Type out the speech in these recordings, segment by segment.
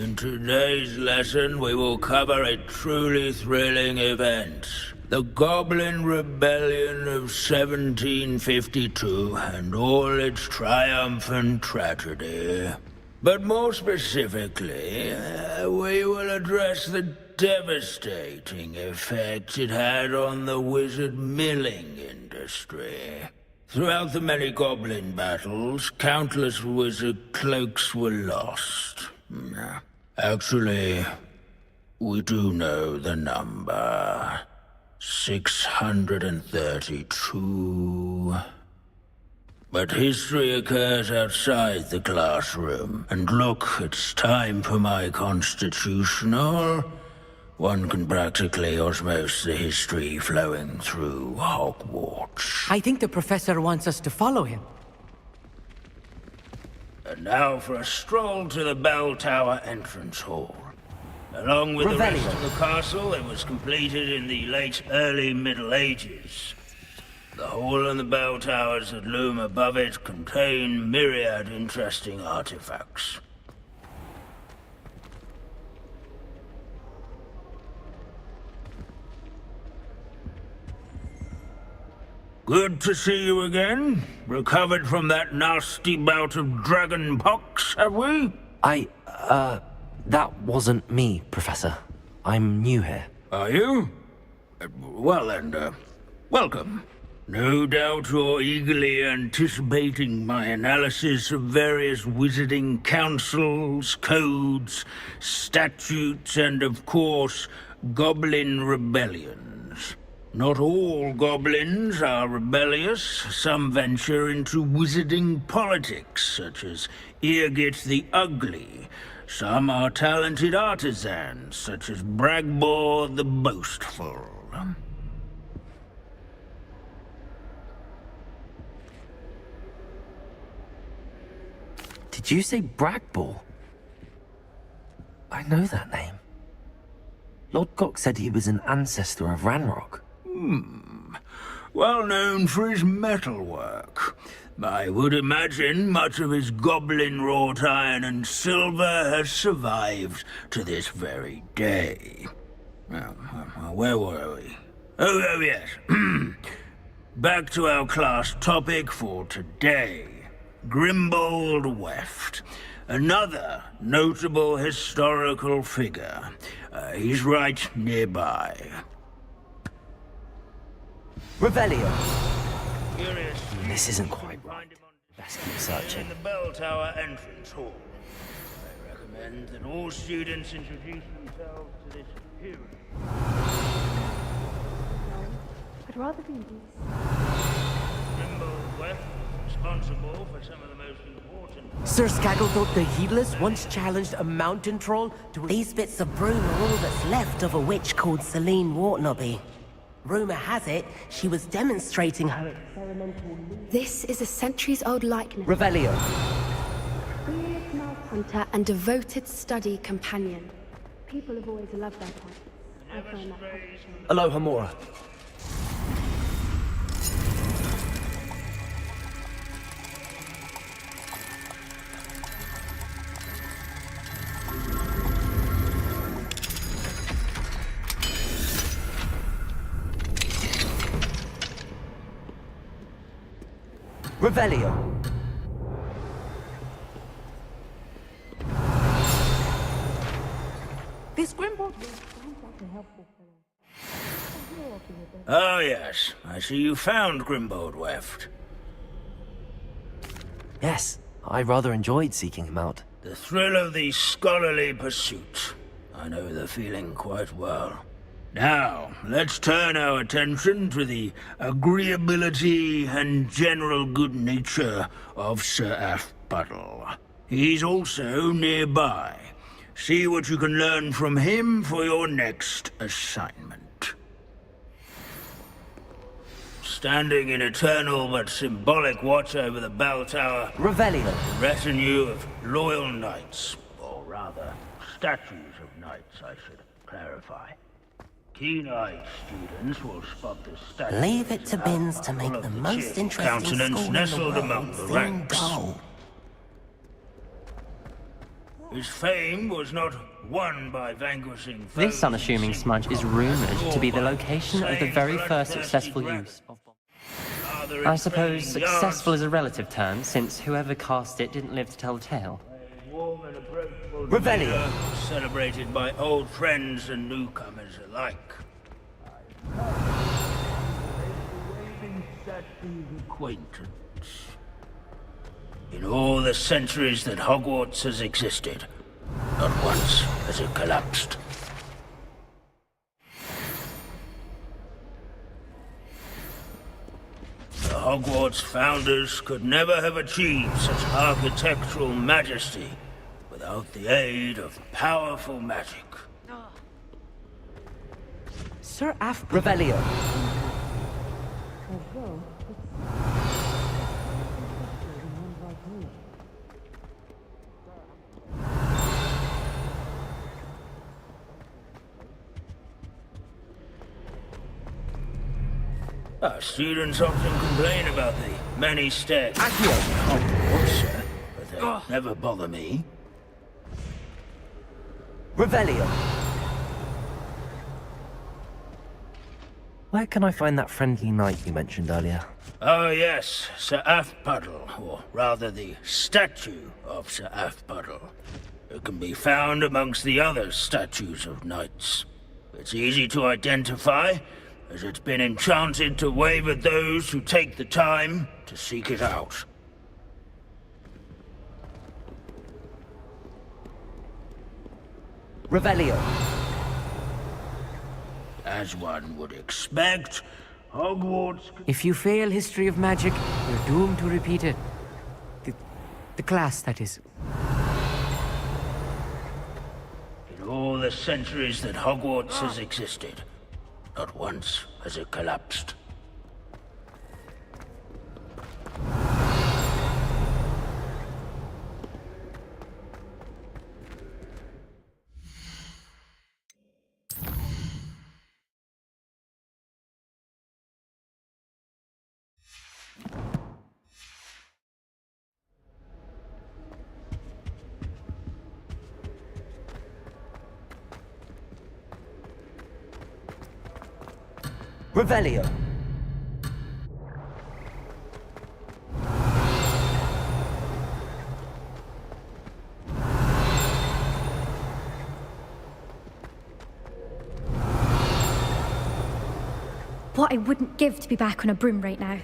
In today's lesson, we will cover a truly thrilling event. The Goblin Rebellion of 1752 and all its triumphant tragedy. But more specifically, we will address the devastating effect it had on the wizard milling industry. Throughout the many goblin battles, countless wizard cloaks were lost. Actually, we do know the number. 632. But history occurs outside the classroom. And look, it's time for my constitutional. One can practically osmose the history flowing through Hogwarts. I think the professor wants us to follow him. And now for a stroll to the bell tower entrance hall. Along with the rest of the castle, it was completed in the late early Middle Ages. The hall and the bell towers that loom above it contain myriad interesting artifacts. Good to see you again. Recovered from that nasty bout of dragon pox, have we? That wasn't me, Professor. I'm new here. Are you? Well then, welcome. No doubt you're eagerly anticipating my analysis of various wizarding councils, codes, statutes, and of course, goblin rebellions. Not all goblins are rebellious. Some venture into wizarding politics, such as Eargit the Ugly. Some are talented artisans, such as Bragbor the Boastful. Did you say Bragbor? I know that name. Lord Gok said he was an ancestor of Ranrock. Well known for his metalwork. I would imagine much of his goblin-wrought iron and silver has survived to this very day. Where were we? Oh yes. Back to our class topic for today. Grimbold Weft. Another notable historical figure. He's right nearby. Revelio. This isn't quite right. Best keep searching. In the bell tower entrance hall. I recommend that all students introduce themselves to this hero. I'd rather be these. Grimbold Weft is responsible for some of the most important... Sir Skagglethope the Heedless once challenged a mountain troll to... These bits of broom are all that's left of a witch called Celine Wartnobby. Rumor has it, she was demonstrating her experimental... This is a centuries-old likeness. Revelio. Fearless mouse hunter and devoted study companion. People have always loved their pets. I find that... Aloha Mora. Revelio. This Grimbold sounds like a helpful fellow. Oh yes, I see you found Grimbold Weft. Yes, I rather enjoyed seeking him out. The thrill of the scholarly pursuit. I know the feeling quite well. Now, let's turn our attention to the agreeability and general good nature of Sir Aphbuttle. He's also nearby. See what you can learn from him for your next assignment. Standing in eternal but symbolic watch over the bell tower... Revelio. A retinue of loyal knights, or rather, statues of knights, I should clarify. Keen-eyed students will spot the statues. Leave it to Binns to make the most interesting school in the nestled world among the seem ranks. dull. His fame was not won by vanquishing foes. This unassuming smudge is rumored to be the location of the very first successful use of bombs. I suppose successful is a relative term, since whoever cast it didn't live to tell the tale. Revelio! Celebrated by old friends and newcomers alike. Acquaintance. In all the centuries that Hogwarts has existed, not once has it collapsed. The Hogwarts founders could never have achieved such architectural majesty without the aid of powerful magic. Sir Revelio! Our students often complain about the many stairs. Accio! Hogwarts, sir, but they never bother me. Revelio! Where can I find that friendly knight you mentioned earlier? Oh yes, Sir Puddle, or rather the statue of Sir Puddle. It can be found amongst the other statues of knights. It's easy to identify, as it's been enchanted to wave at those who take the time to seek it out. Revelio! As one would expect, Hogwarts... If you fail history of magic, you're doomed to repeat it. The class, that is. In all the centuries that Hogwarts has existed, not once has it collapsed. Revelio! What I wouldn't give to be back on a broom right now.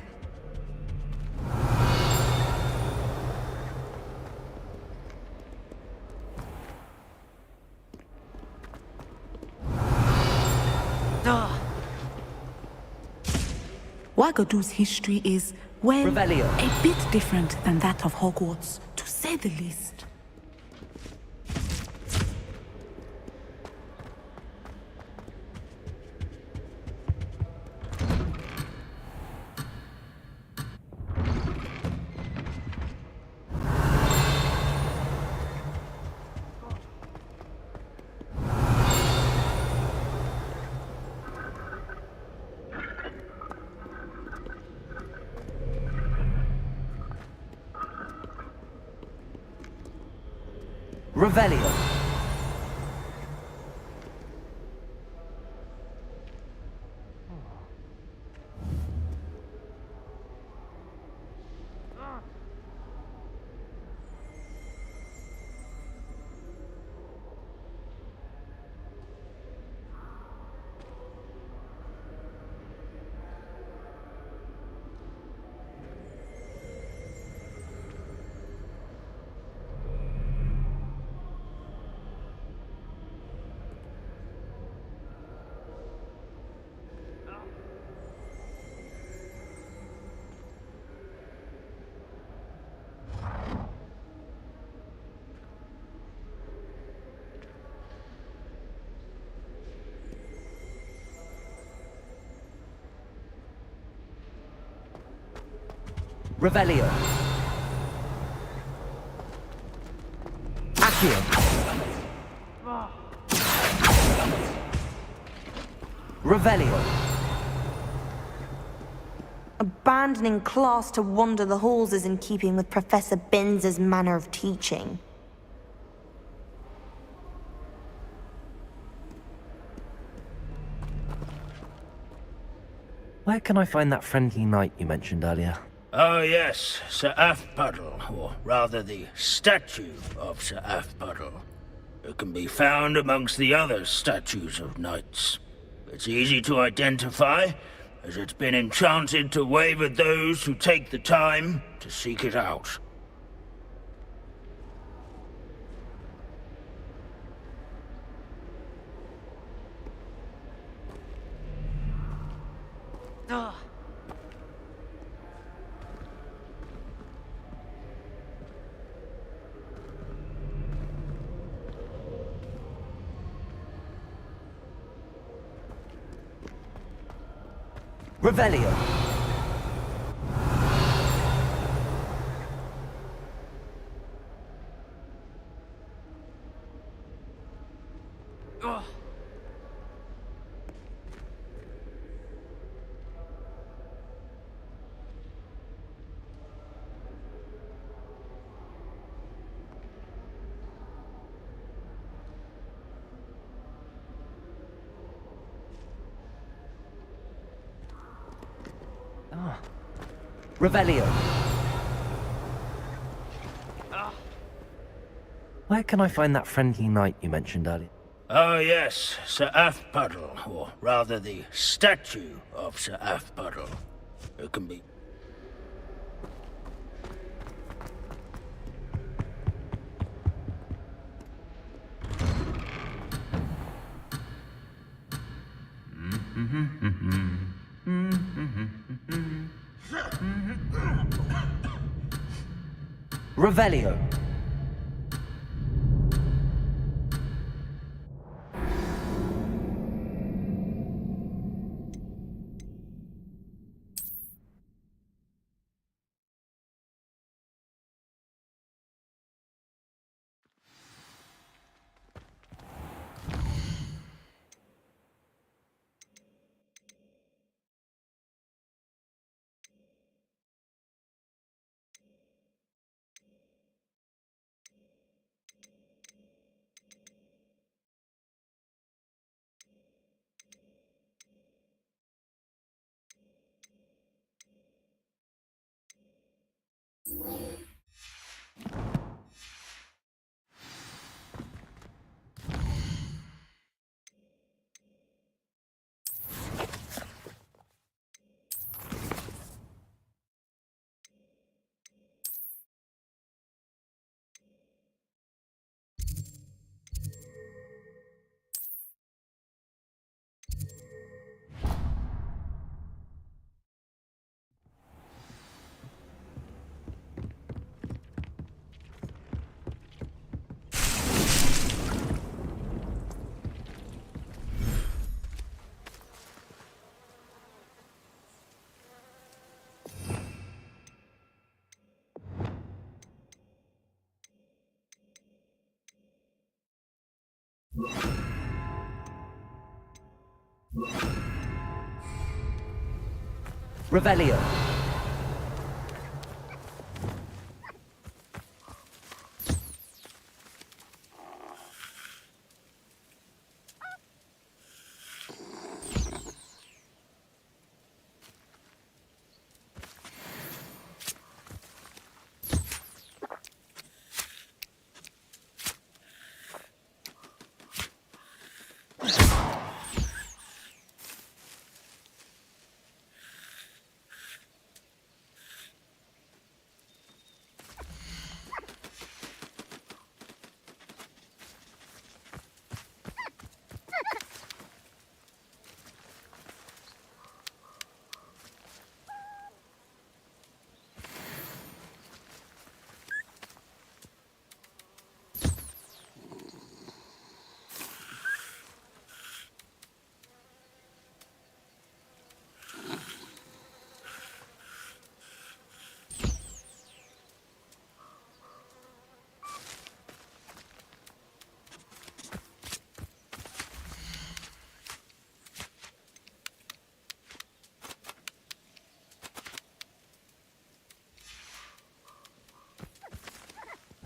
Wagadu's history is, well, Revelio. a bit different than that of Hogwarts, to say the least. Revelio! Revelio! Accio! Revelio! Abandoning class to wander the halls is in keeping with Professor Binns's manner of teaching. Where can I find that friendly knight you mentioned earlier? Oh yes, Sir Afpuddle, or rather the statue of Sir Afpuddle. It can be found amongst the other statues of knights. It's easy to identify, as it's been enchanted to wave at those who take the time to seek it out. Revelio. Revelio. Where can I find that friendly knight you mentioned earlier? Oh yes, Sir Afpuddle, or rather the statue of Sir Afpuddle. It can be... Revelio. Revelio.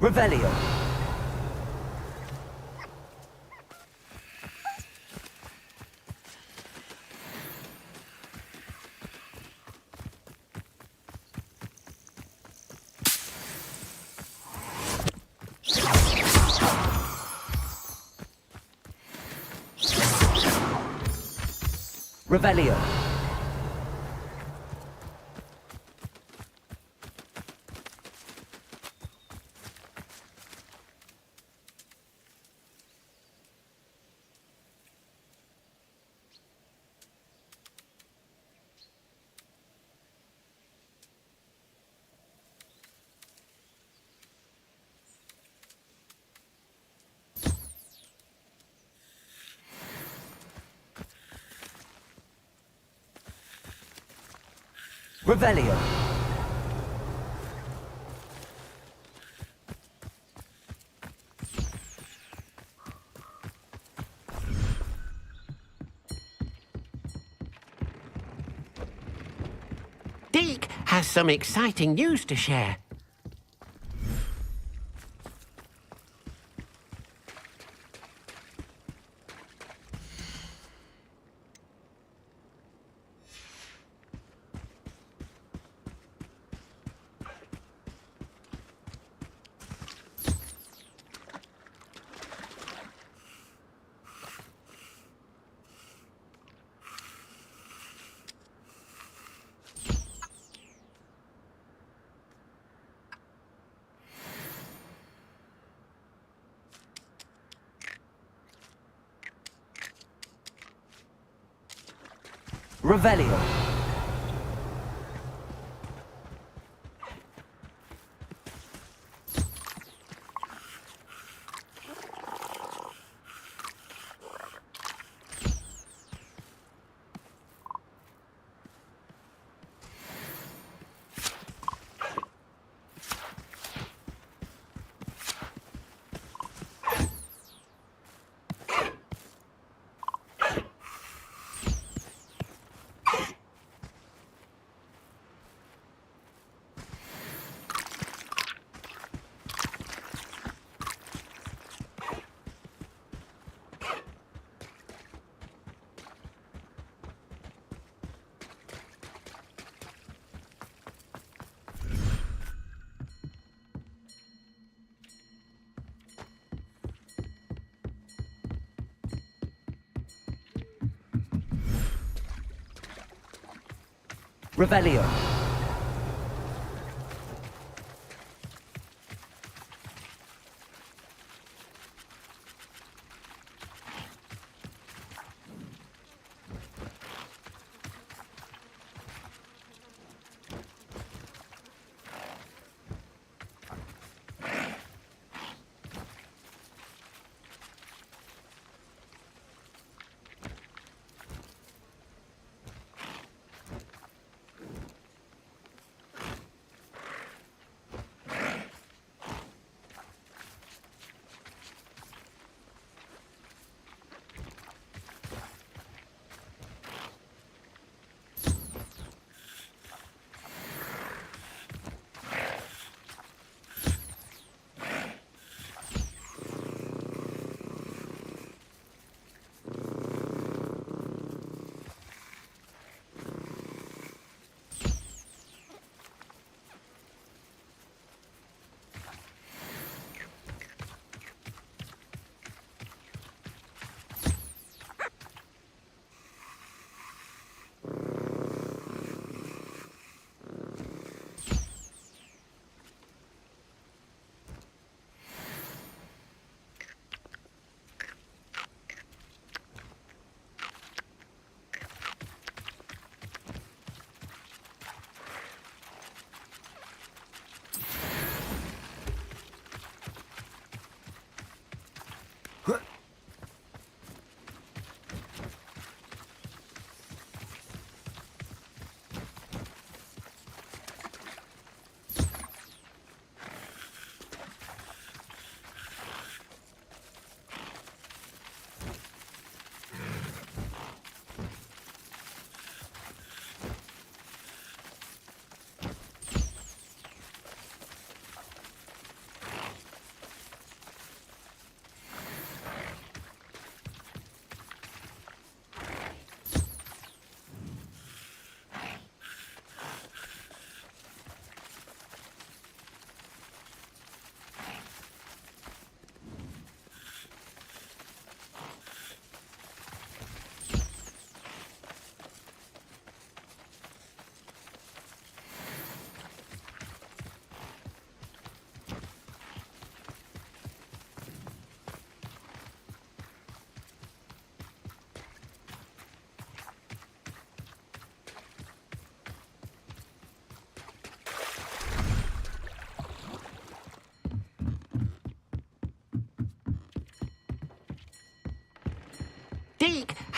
Revelio. Revelio. Revelio. Deke has some exciting news to share. Revelio. Revelio.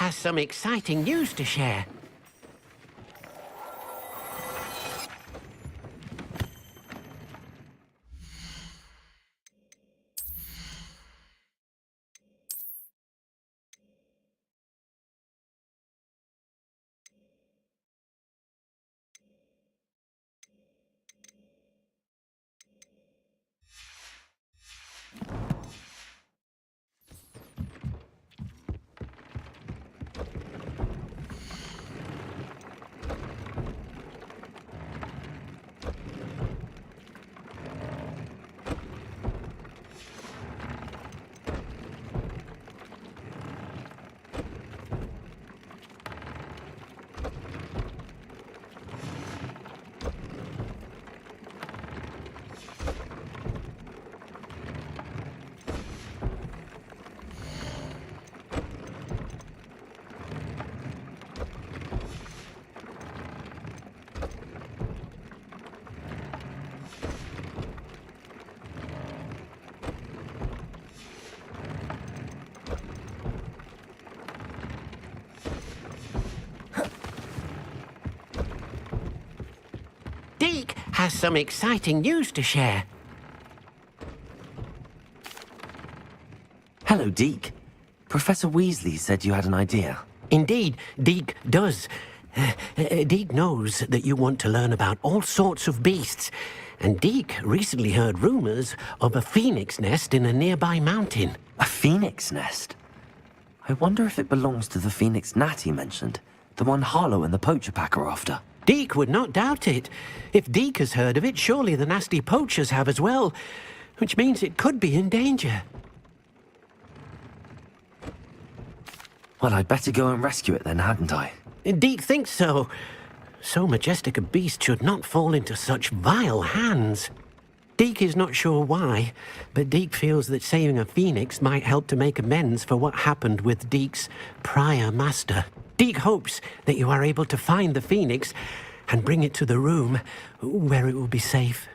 has some exciting news to share. Deke has some exciting news to share. Hello, Deke. Professor Weasley said you had an idea. Indeed, Deke does. Deke knows that you want to learn about all sorts of beasts, and Deke recently heard rumors of a phoenix nest in a nearby mountain. A phoenix nest? I wonder if it belongs to the phoenix gnat he mentioned, the one Harlow and the poacher pack are after. Deke would not doubt it. If Deke has heard of it, surely the nasty poachers have as well, which means it could be in danger. Well, I'd better go and rescue it then, hadn't I? Deke thinks so. So majestic a beast should not fall into such vile hands. Deke is not sure why, but Deke feels that saving a phoenix might help to make amends for what happened with Deke's prior master. Deke hopes that you are able to find the phoenix and bring it to the room where it will be safe.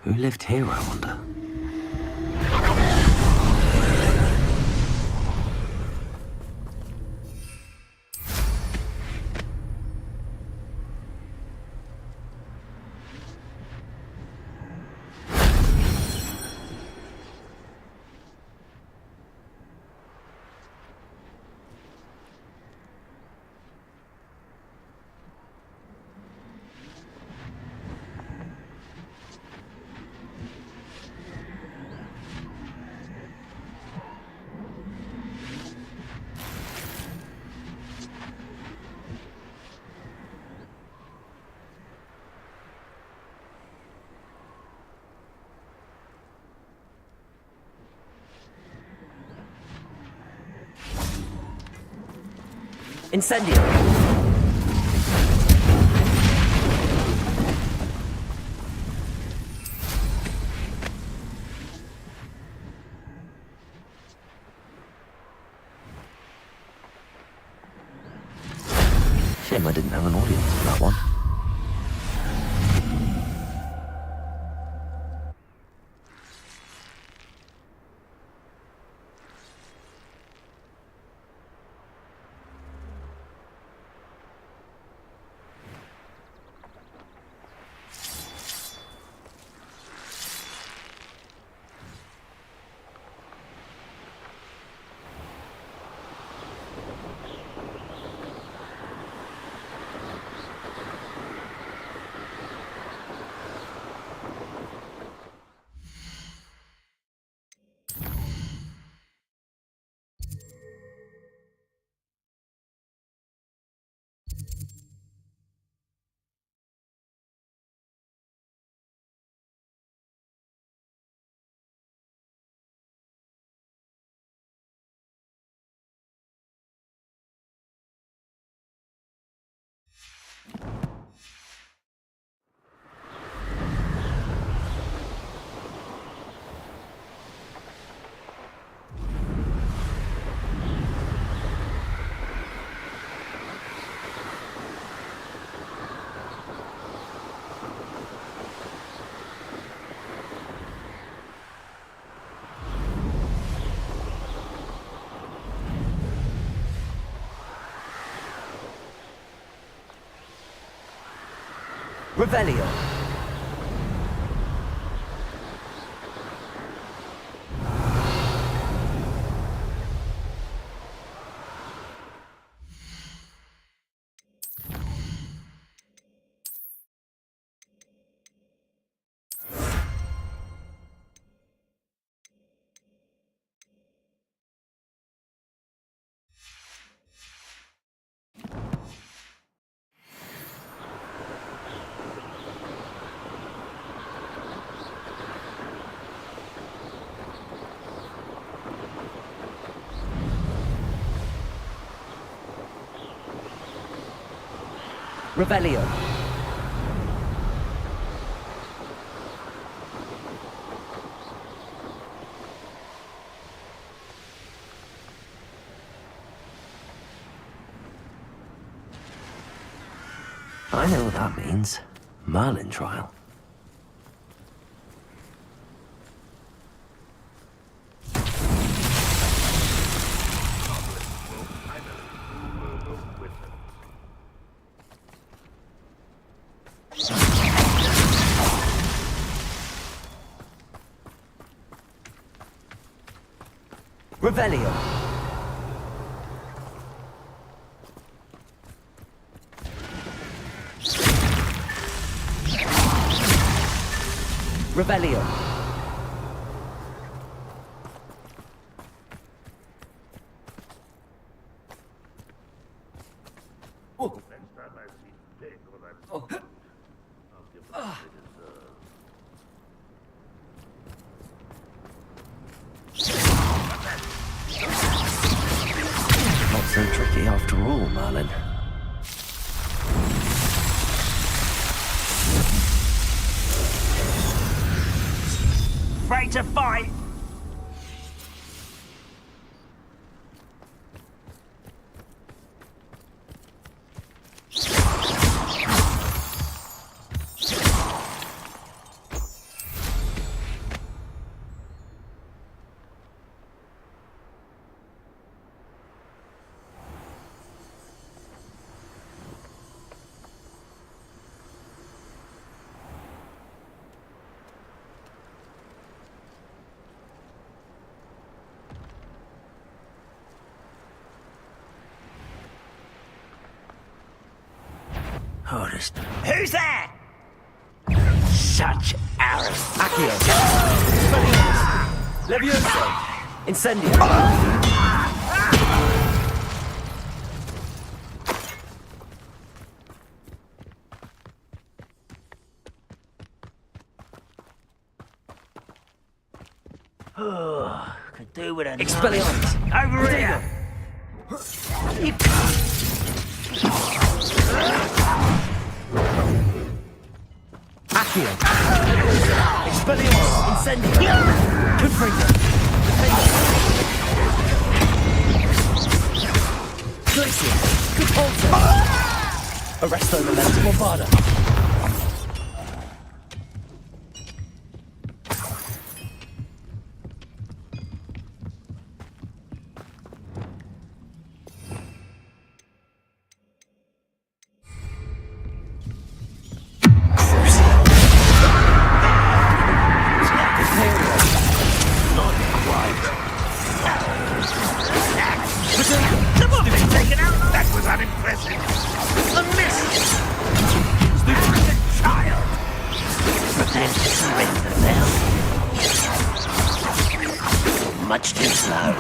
Who lived here, I wonder? Incendio! Shame I didn't have an audience for that one. Revelio. Revelio. I know what that means. Merlin trial. Revelio. Revelio. Not so tricky after all, Merlin. Ready to fight! Who's there? Such arrogance. Accio. Levioso. Incendio. Could do with a Expelliarmus. Over here! Accio. Expelliarmus. Incendio. Confringo. Glacier. Compulso. Arresto Memento Bombarda. That was unimpressive. A miss! Stupid child! Prepare to surrender now. Much too slow.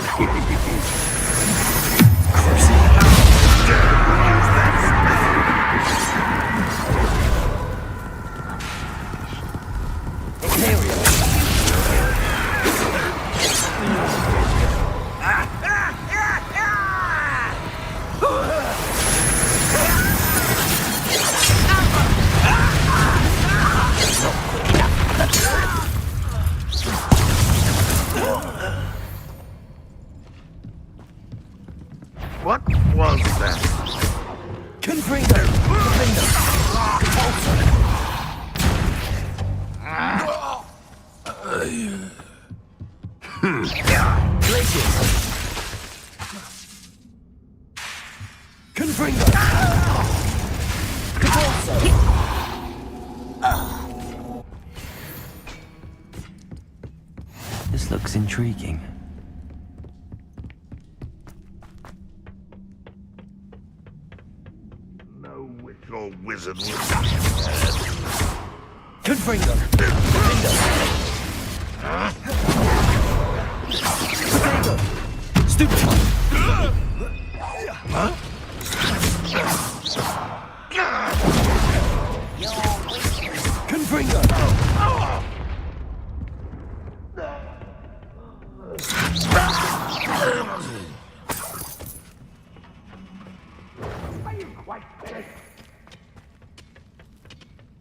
What was that? Confringo. Confringo. Compulso. Glacier. Confringo. Compulso. This looks intriguing. No witch or wizard will Confringo. Confringo. Confringo. Stupid. Huh? Confringo. Are you quite dead?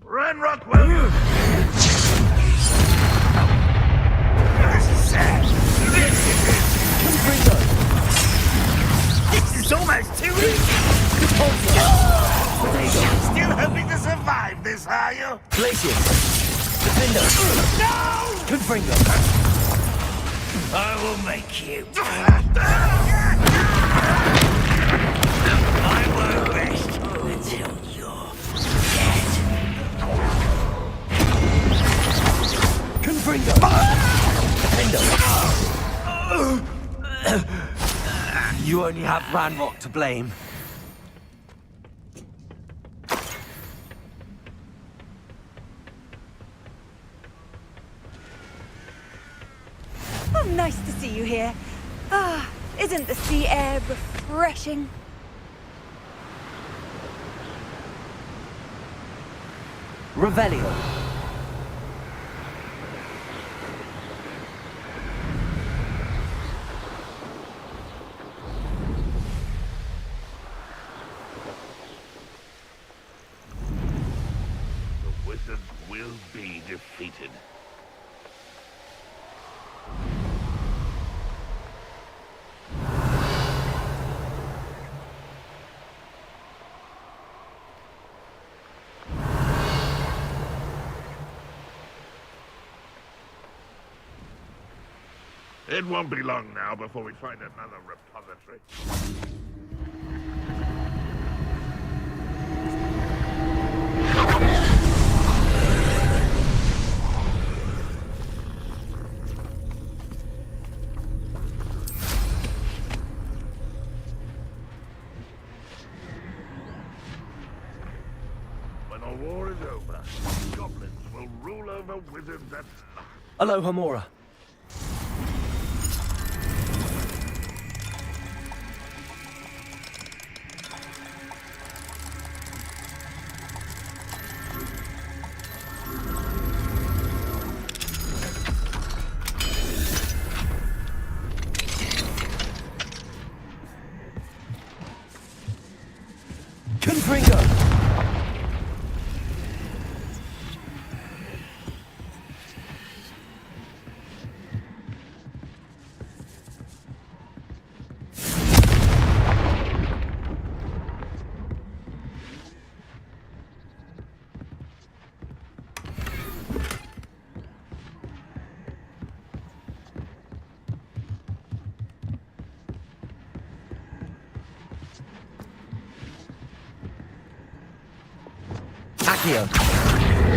Run, Rockwell! This is sad. Confringo. This is almost too easy. Still hoping to survive this, are you? Glacier. Defendo. No! Confringo. I will make you. I won't rest until you're dead. Confringo. Defendo. You only have Ranrock to blame. Oh, nice to see you here. Ah, isn't the sea air refreshing? Revelio. The wizards will be defeated. It won't be long now before we find another repository. When the war is over, goblins will rule over wizards at last. Hello, Hamura. Accio.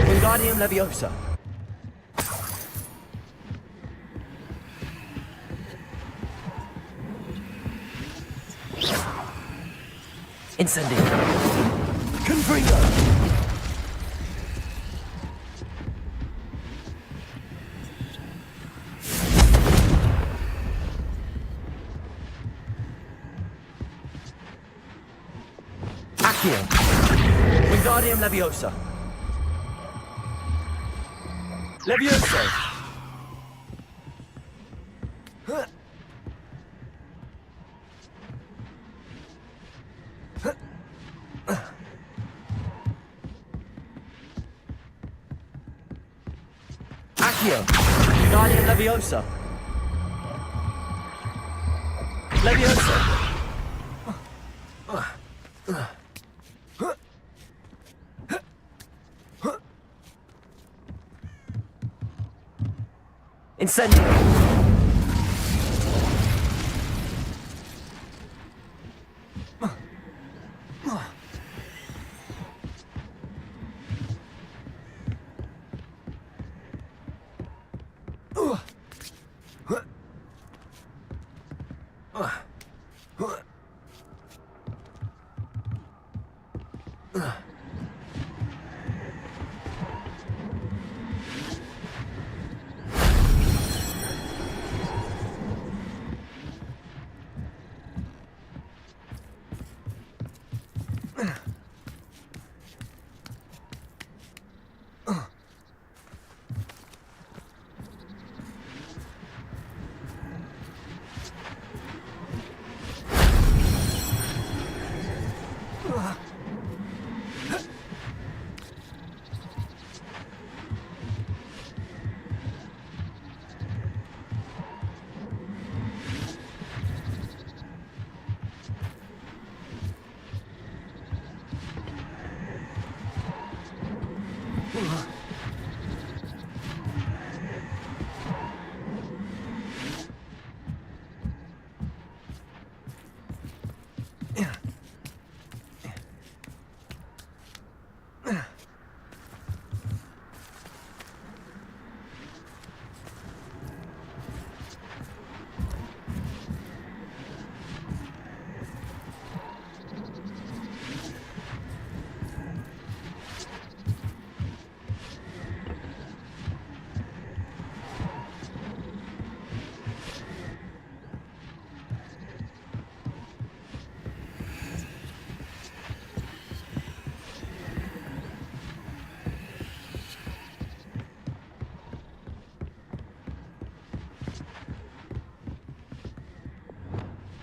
Wingardium Leviosa. Incendio. Confringo. Accio. Wingardium Leviosa. Leviosa. Accio. Wingardium Leviosa. Leviosa. Incendio.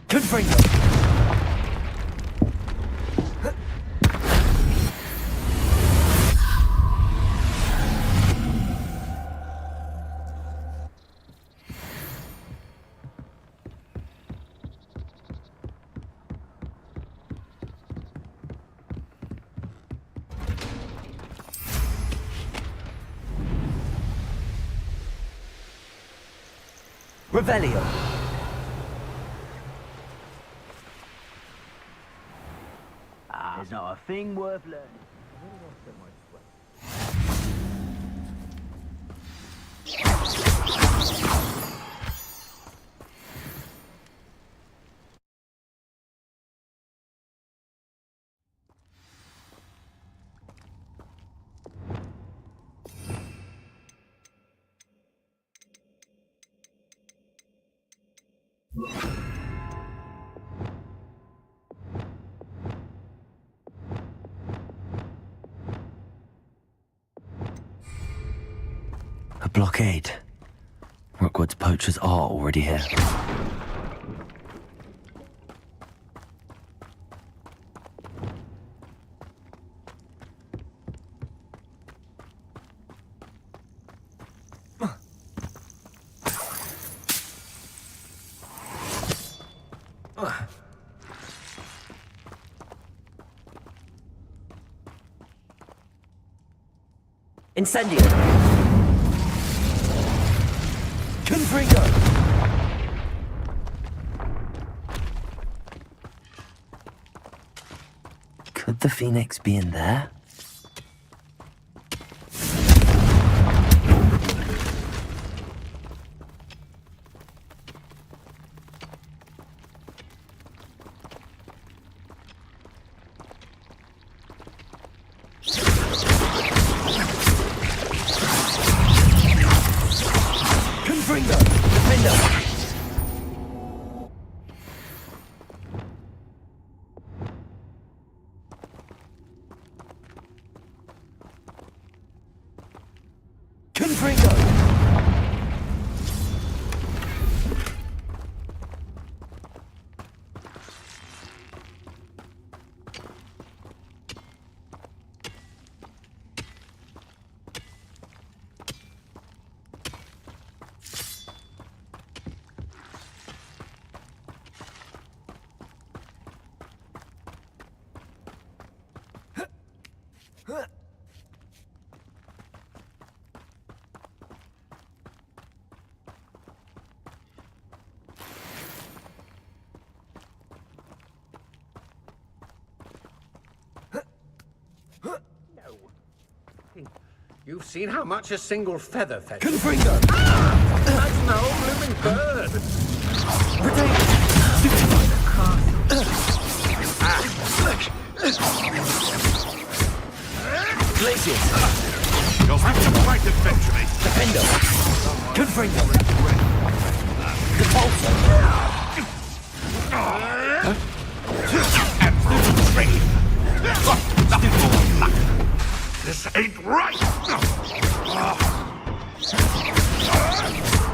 Confringo. Revelio. There's not a thing worth learning. A blockade. Rookwood's poachers are already here. Incendio! Confringo! Could the Phoenix be in there? Defender! Confringo! You've seen how much a single feather fetches. Confringo! Imagine the whole blooming bird. Glaciers! You'll have to fight eventually. Defender! Confringo! Depulso! This ain't right!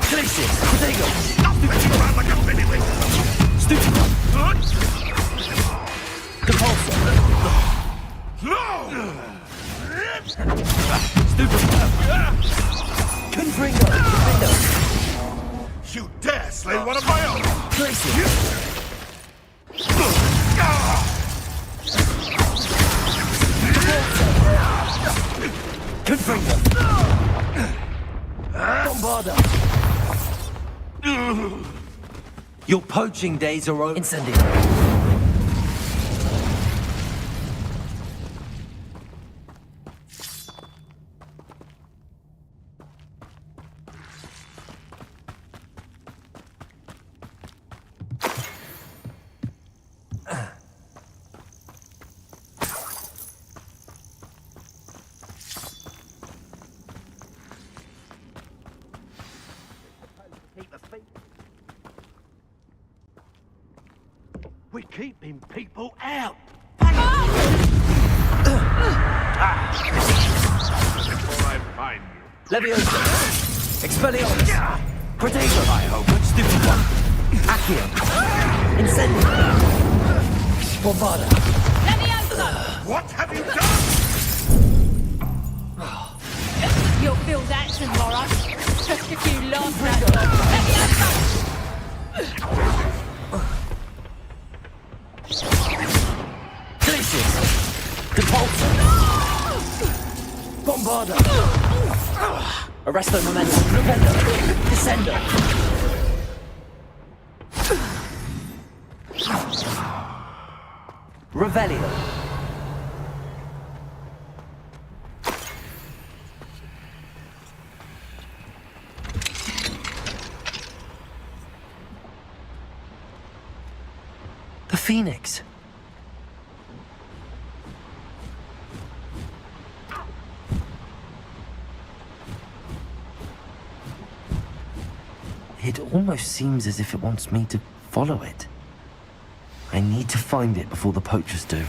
Glaciers! Protego! Nothing around like a baby! Stupid! Depulso! No! Stupid! Confringo! Defender! You dare slay one of my own! Glaciers! Confringo! Bombarda! Your poaching days are over. Incendio! We're keeping people out! Before I find you. Leviosa! Expelliarmus! Protego! I hope. Stupid one! Accio! Incendio! Bombarda! What have you done? You'll feel that tomorrow. Just if you love that. Glaciers! Depulso! Bombarda! Arresto Momentum! Defender! Descender! Revelio! The Phoenix! It almost seems as if it wants me to follow it. I need to find it before the poachers do.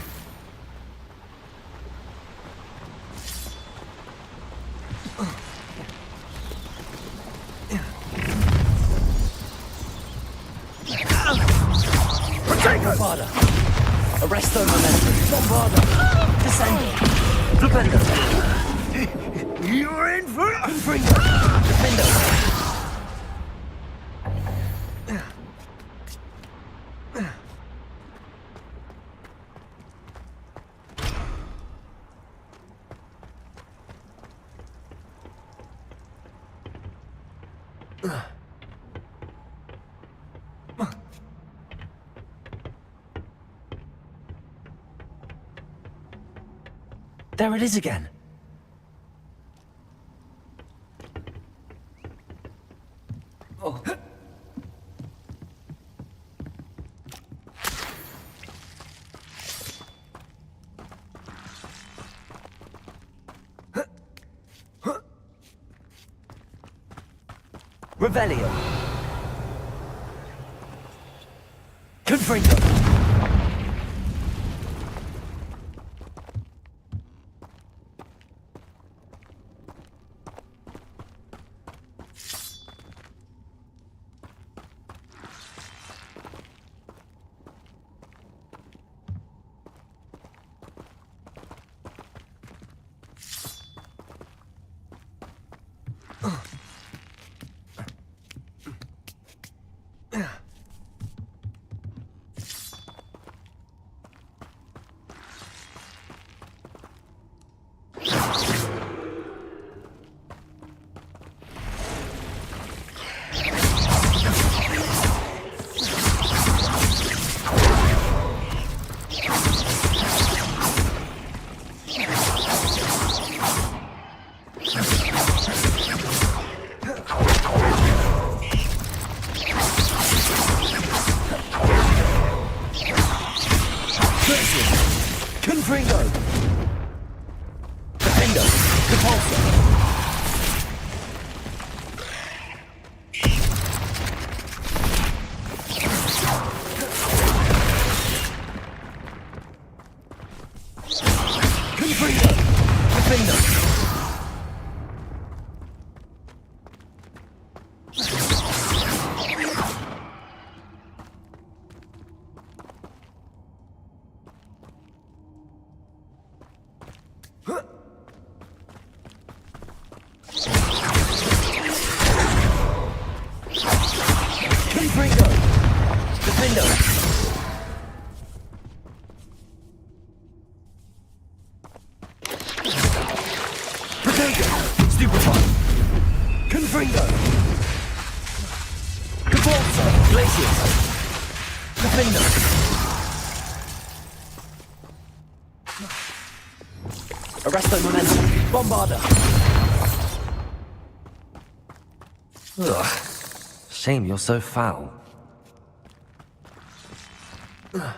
Bombarda! Arresto Momentum! Bombarda! Descendo! Defender! You're in for it! Defender! There it is again. Oh. Revelio. Confringo! Confringo! Defender! Repulsor! Confringo! Defender! Confringo! Defender! Protego! Stupefy! Confringo! Cabalsa! Glacius! Defender! Arresto Momentum! Bombarder! Ugh. Shame you're so foul. Well,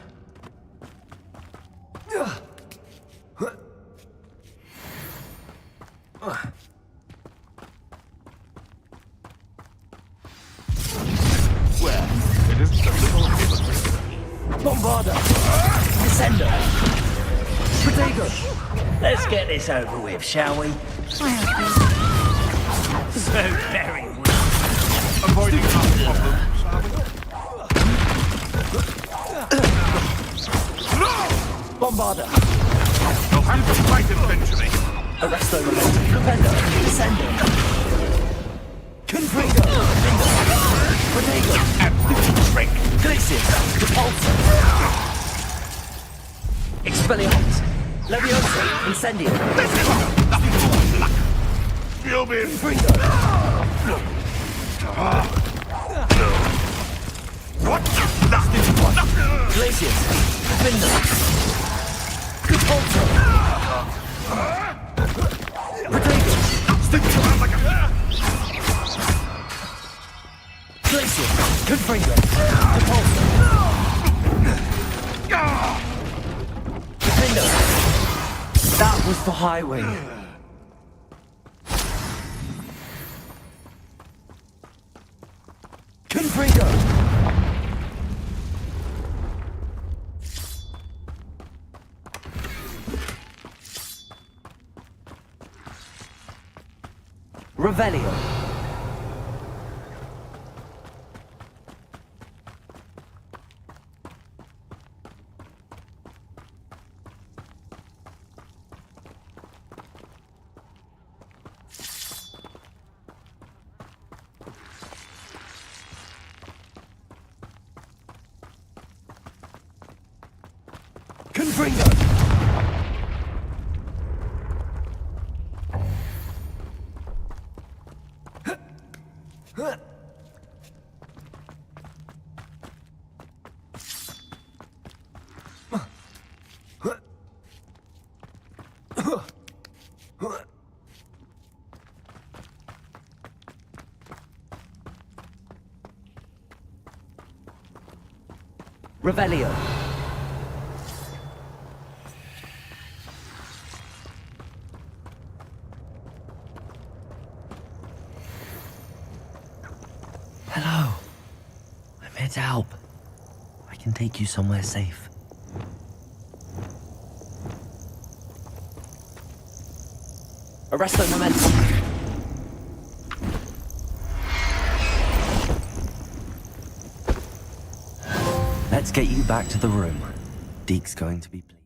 it isn't a little hypocrite. Bombarder! Descender! Protego! Let's get this over with, shall we? So very well. Avoiding our problems, are we? Bombarder! You'll have to fight eventually. Arresto Momentum! Defender! Descender! Confringo! Protego! Absolute trick. Glacius! Repulsor! Expelliarmus! Leviosa! Incendio! This is nothing more luck. You'll be in Confringo! what? Nothing. Glacius! Defender! Repulsor! Protego! Stick around like a... Glacius! Confringo! Repulsor! Defender! That was for Highwing. Confringo! Revelio. Confringo! Revelio. Hello. I'm here to help. I can take you somewhere safe. Arresto momentum! Let's get you back to the room. Deke's going to be pleased.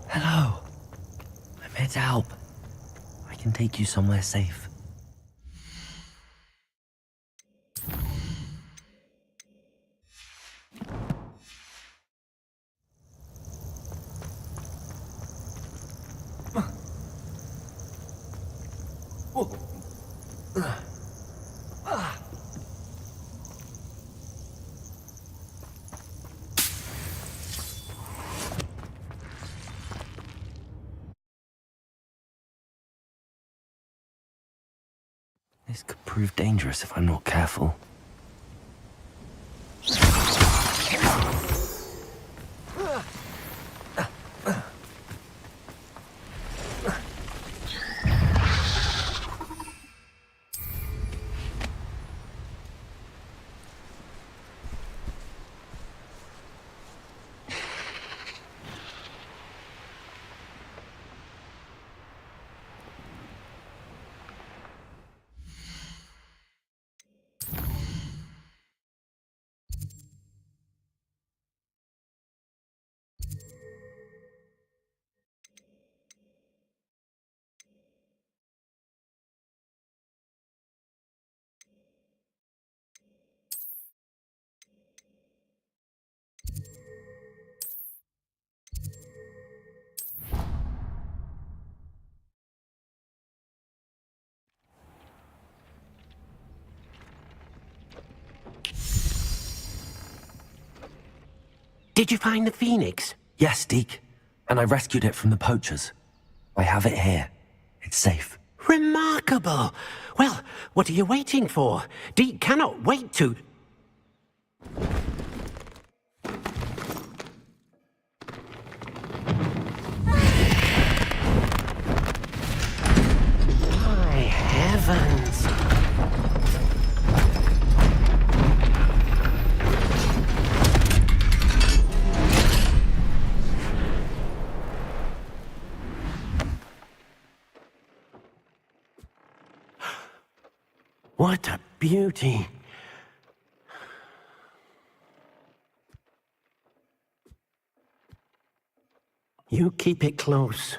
Hello. I'm here to help. I can take you somewhere safe. This could prove dangerous if I'm not careful. Did you find the Phoenix? Yes, Deke. And I rescued it from the poachers. I have it here. It's safe. Remarkable! Well, what are you waiting for? Deke cannot wait to... My heavens! What a beauty! You keep it close.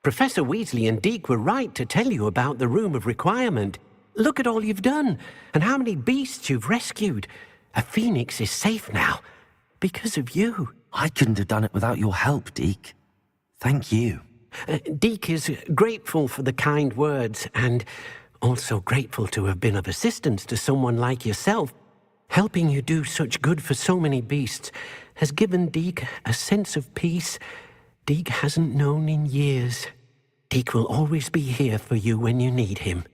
Professor Weasley and Deke were right to tell you about the Room of Requirement. Look at all you've done, and how many beasts you've rescued. A phoenix is safe now, because of you. I couldn't have done it without your help, Deke. Thank you. Deke is grateful for the kind words, and also grateful to have been of assistance to someone like yourself. Helping you do such good for so many beasts has given Deke a sense of peace Deke hasn't known in years. Deke will always be here for you when you need him.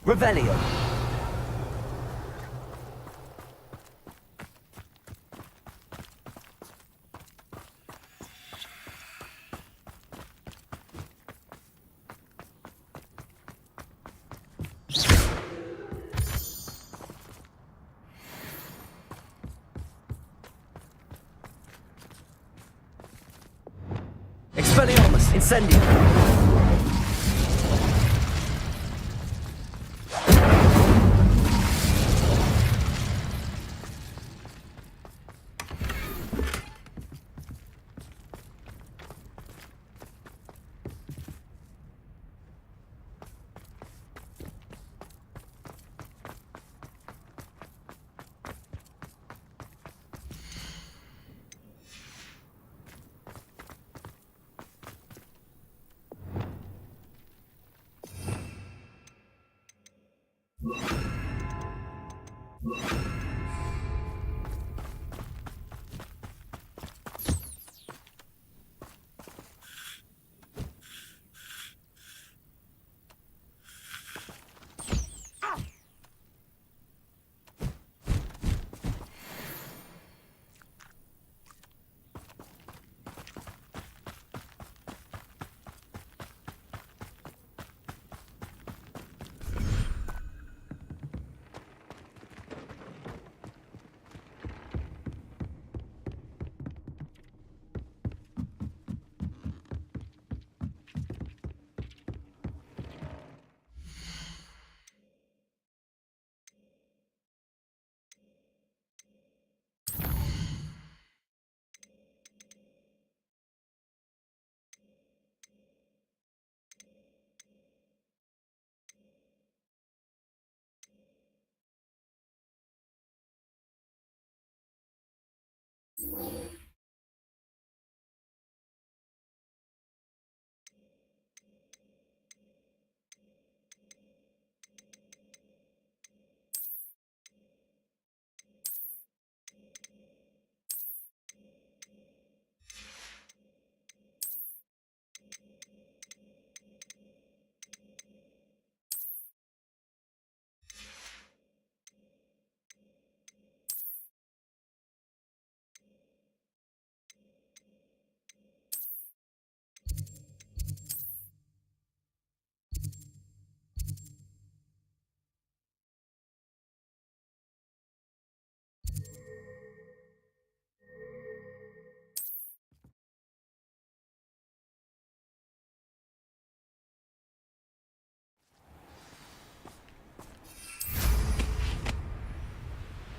Revelio. Expelliarmus, incendio.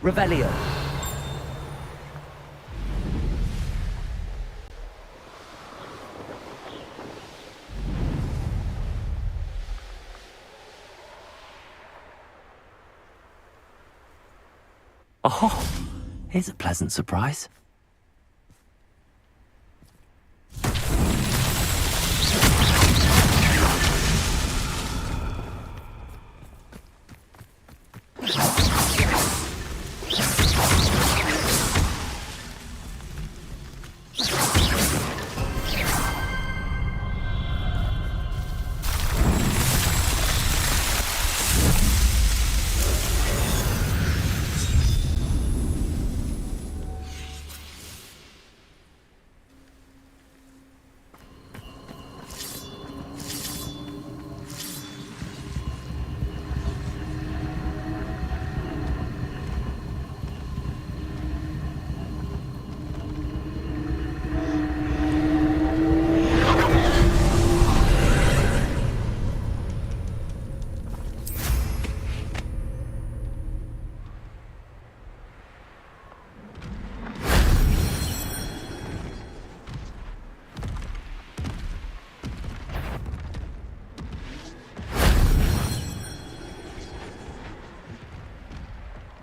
Revelio. Oh, here's a pleasant surprise.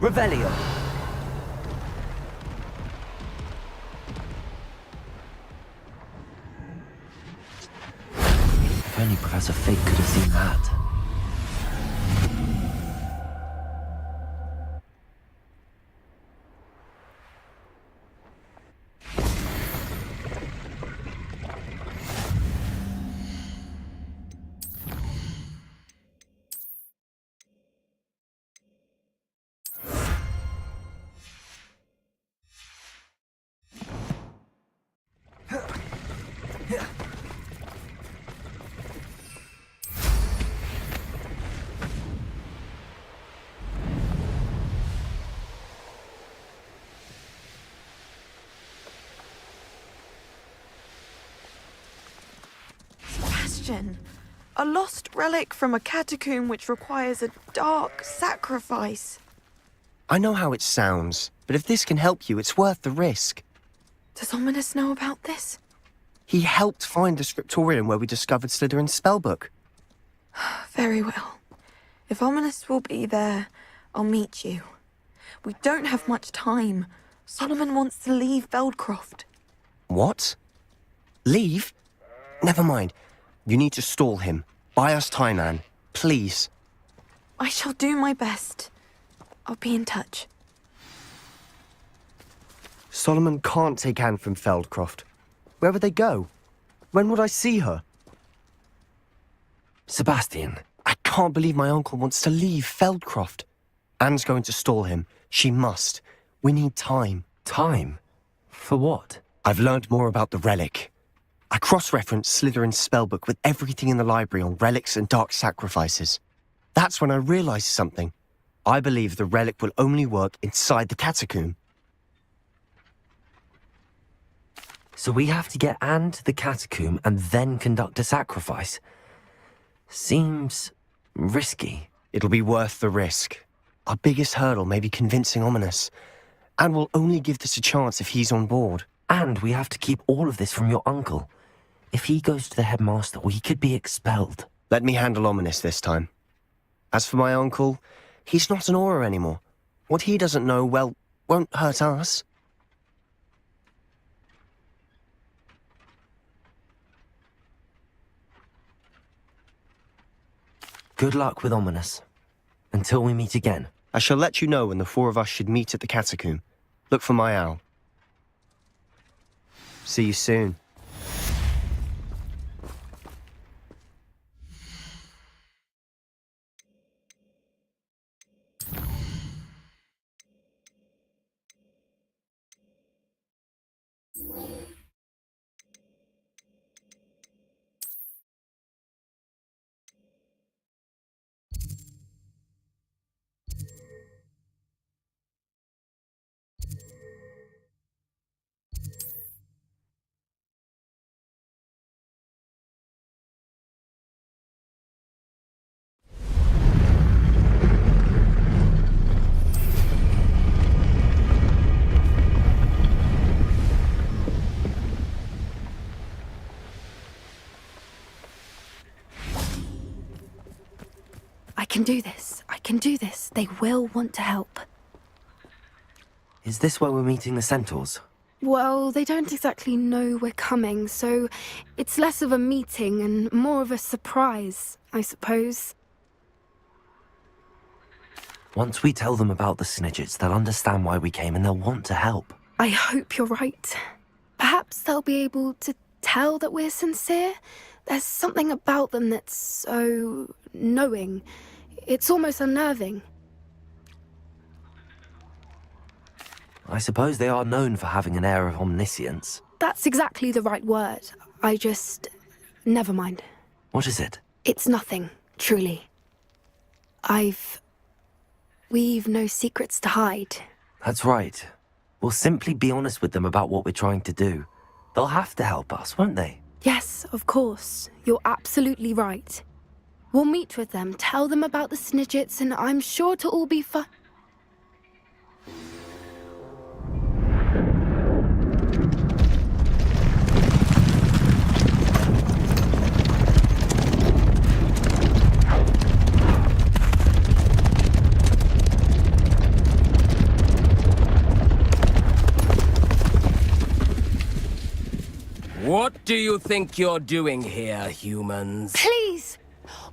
Revelio. If only Professor Fig could have seen that. question. A lost relic from a catacomb which requires a dark sacrifice. I know how it sounds, but if this can help you, it's worth the risk. Does Ominous know about this? He helped find the scriptorium where we discovered Slytherin's spellbook. Very well. If Ominous will be there, I'll meet you. We don't have much time. Solomon wants to leave Feldcroft. What? Leave? Never mind. You need to stall him. Buy us time, Anne. Please. I shall do my best. I'll be in touch. Solomon can't take Anne from Feldcroft. Where would they go? When would I see her? Sebastian. I can't believe my uncle wants to leave Feldcroft. Anne's going to stall him. She must. We need time. Time? For what? I've learned more about the relic. I cross-referenced Slytherin's spellbook with everything in the library on relics and dark sacrifices. That's when I realized something. I believe the relic will only work inside the catacomb. So we have to get Anne to the catacomb and then conduct a sacrifice? Seems risky. It'll be worth the risk. Our biggest hurdle may be convincing Ominous. Anne will only give this a chance if he's on board. And we have to keep all of this from your uncle. If he goes to the headmaster, we could be expelled. Let me handle Ominous this time. As for my uncle, he's not an Auror anymore. What he doesn't know, well, won't hurt us. Good luck with Ominous. Until we meet again. I shall let you know when the four of us should meet at the catacomb. Look for my owl. See you soon. I can do this. I can do this. They will want to help. Is this where we're meeting the centaurs? Well, they don't exactly know we're coming, so it's less of a meeting and more of a surprise, I suppose. Once we tell them about the Snidgets, they'll understand why we came and they'll want to help. I hope you're right. Perhaps they'll be able to tell that we're sincere. There's something about them that's so knowing. It's almost unnerving. I suppose they are known for having an air of omniscience. That's exactly the right word. Never mind. What is it? It's nothing, truly. We've no secrets to hide. That's right. We'll simply be honest with them about what we're trying to do. They'll have to help us, won't they? Yes, of course. You're absolutely right. We'll meet with them, tell them about the Snidgets, and I'm sure to all be fun. What do you think you're doing here, humans? Please!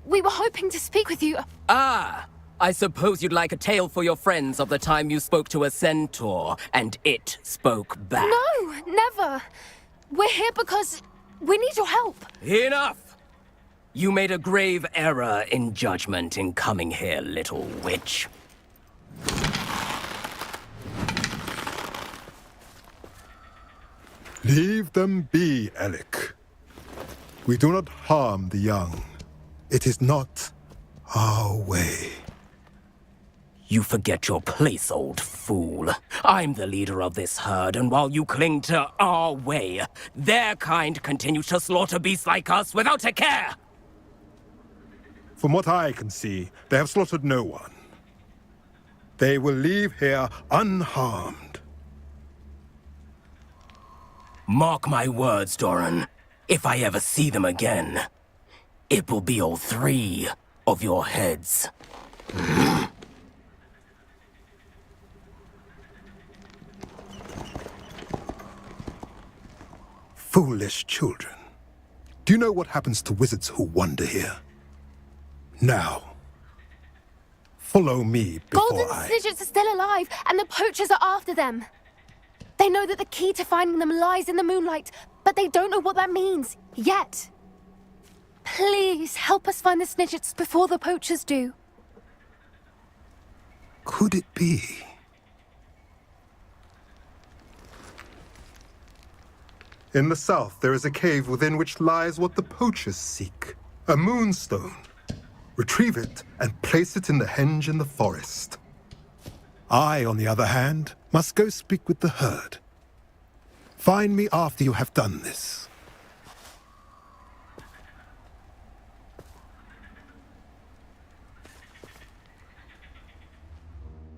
We were hoping to speak with you. Ah! I suppose you'd like a tale for your friends of the time you spoke to a centaur, and it spoke back. No, never! We're here because we need your help. Enough! You made a grave error in judgment in coming here, little witch. Leave them be, Alec. We do not harm the young. It is not our way. You forget your place, old fool. fool. I'm the leader of this herd, and while you cling to our way, their kind continue to slaughter beasts like us without a care! From what I can see, they have slaughtered no one. They will leave here unharmed. Mark my words, Doran. If I ever see them again, it will be all 3 of your heads. Foolish children. Do you know what happens to wizards who wander here? Now, follow me before Golden Snidgets are still alive, and the poachers are after them. They know that the key to finding them lies in the moonlight, but they don't know what that means, yet. Please, help us find the Snidgets before the poachers do. Could it be? In the south, there is a cave within which lies what the poachers seek. A moonstone. Retrieve it and place it in the henge in the forest. I, on the other hand, must go speak with the herd. Find me after you have done this.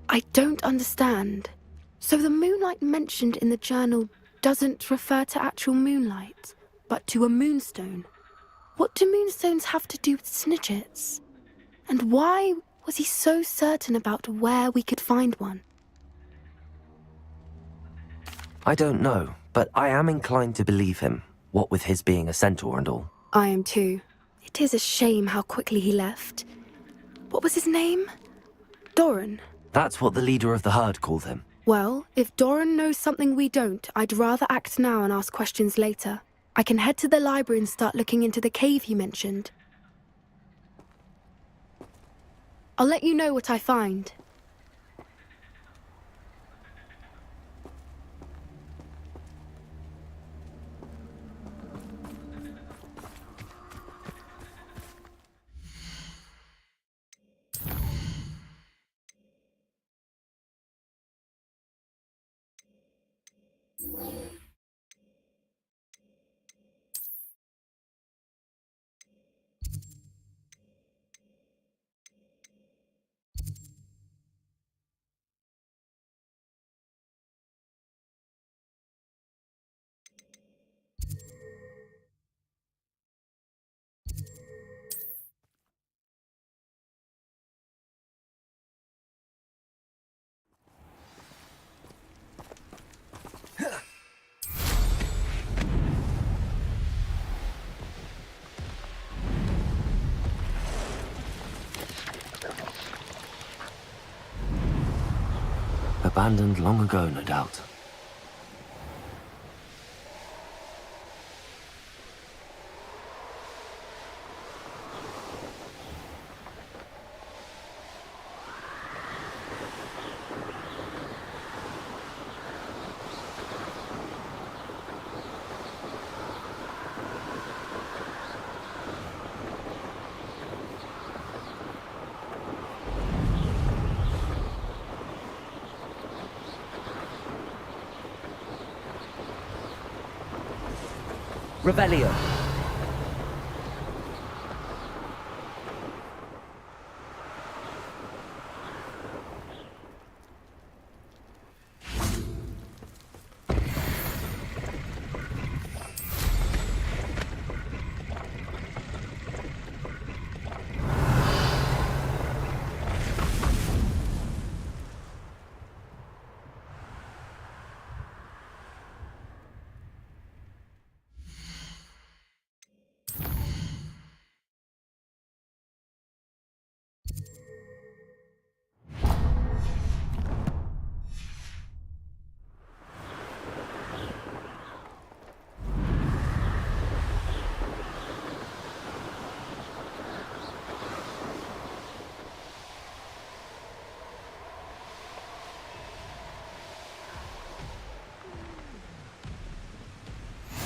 I don't understand. So the moonlight mentioned in the journal doesn't refer to actual moonlight, but to a moonstone. What do moonstones have to do with Snidgets? And why was he so certain about where we could find one? I don't know, but I am inclined to believe him, what with his being a centaur and all. I am too. It is a shame how quickly he left. What was his name? Doran. That's what the leader of the herd called him. Well, if Doran knows something we don't, I'd rather act now and ask questions later. I can head to the library and start looking into the cave you mentioned. I'll let you know what I find. Abandoned long ago, no doubt. Revelio.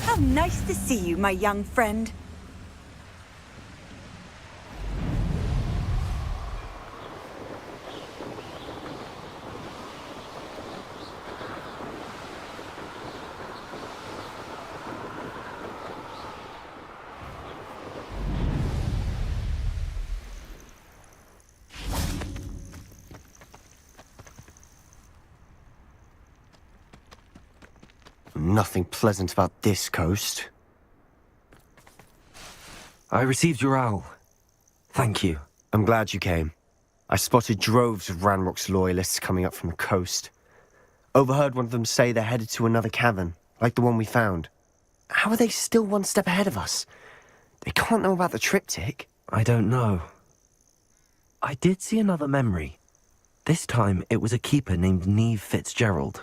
How nice to see you, my young friend. Nothing pleasant about this coast. I received your owl. Thank you. I'm glad you came. I spotted droves of Ranrock's loyalists coming up from the coast. Overheard one of them say they're headed to another cavern, like the one we found. How are they still one step ahead of us? They can't know about the triptych. I don't know. I did see another memory. This time, it was a keeper named Neve Fitzgerald.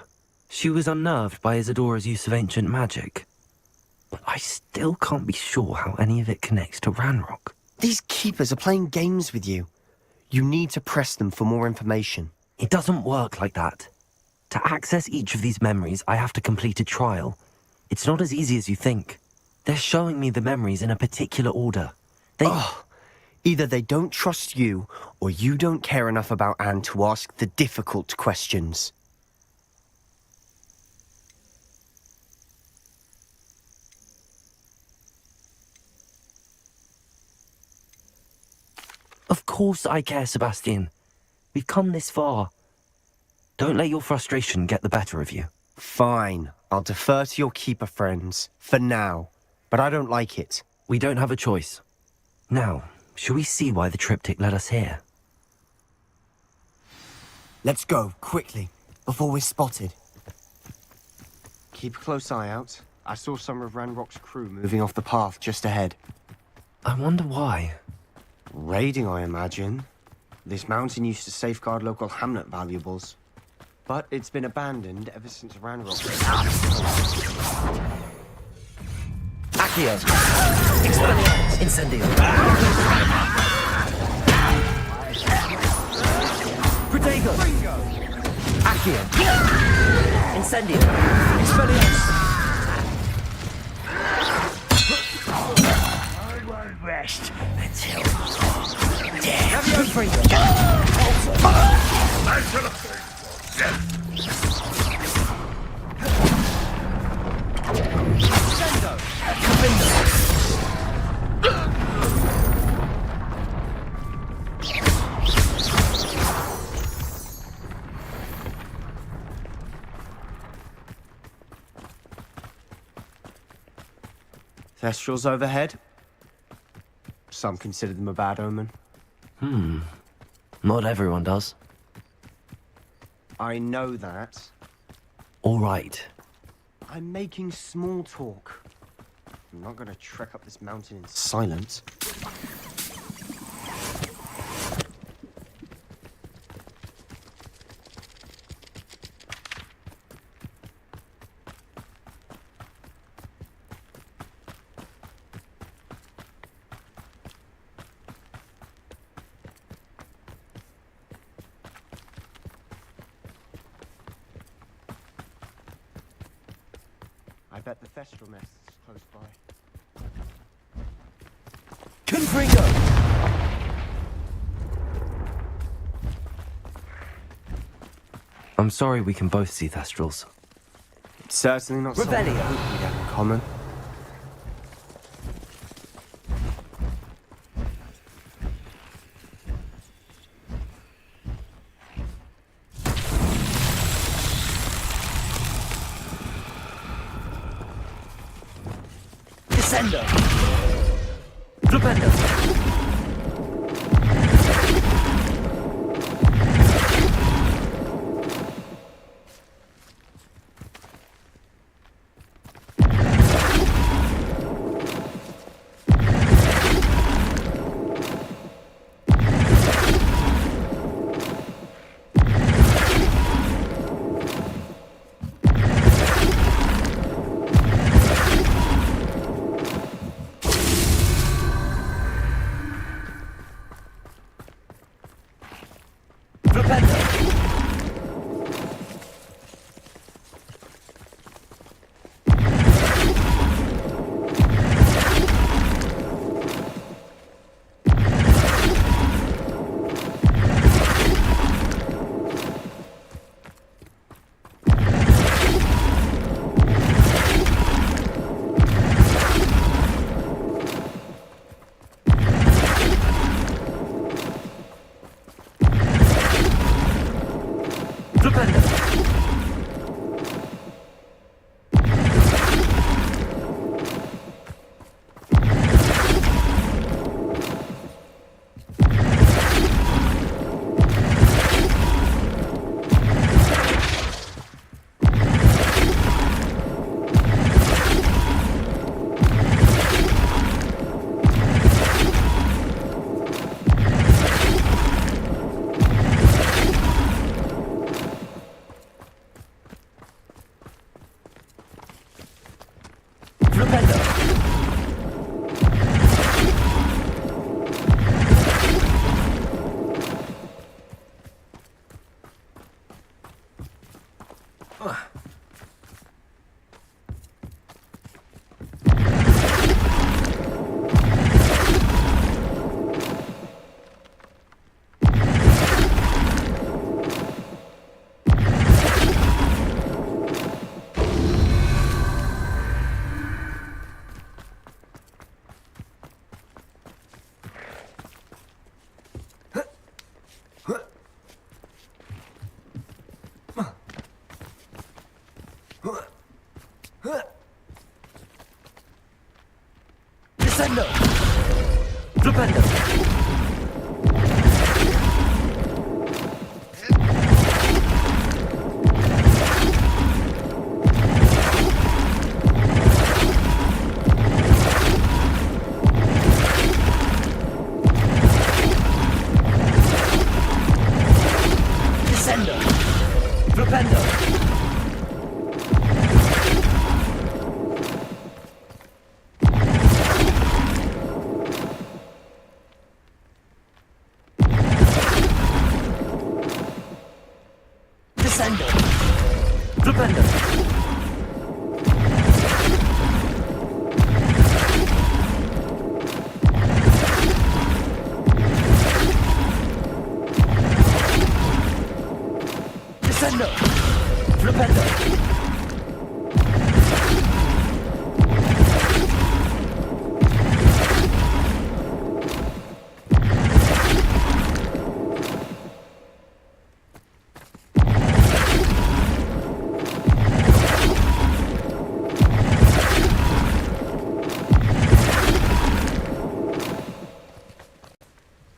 She was unnerved by Isadora's use of ancient magic. But I still can't be sure how any of it connects to Ranrock. These keepers are playing games with you. You need to press them for more information. It doesn't work like that. To access each of these memories, I have to complete a trial. It's not as easy as you think. They're showing me the memories in a particular order. Either they don't trust you, or you don't care enough about Anne to ask the difficult questions. Of course I care, Sebastian. We've come this far. Don't let your frustration get the better of you. Fine. I'll defer to your keeper friends, for now. But I don't like it. We don't have a choice. Now, shall we see why the triptych led us here? Let's go, quickly, before we're spotted. Keep a close eye out. I saw some of Ranrock's crew moving off the path just ahead. I wonder why. Raiding, I imagine. This mountain used to safeguard local hamlet valuables. But it's been abandoned ever since Ranrock. Accio! Expelliarmus! Incendio! Protego! Accio! Incendio! Expelliarmus! I won't rest until death. I shall have death. Thestrals overhead. Some consider them a bad omen. Not everyone does. I know that. All right. I'm making small talk. I'm not gonna trek up this mountain in silence. I bet the Thestral nest is close by. Confringo! I'm sorry we can both see Thestrals. It's certainly not something I hope we'd have in common. Descendo! Flipendo! Descendo! Flipendo! Descendo! Flipendo! Descendo! Flipendo! Descendo! Flipendo!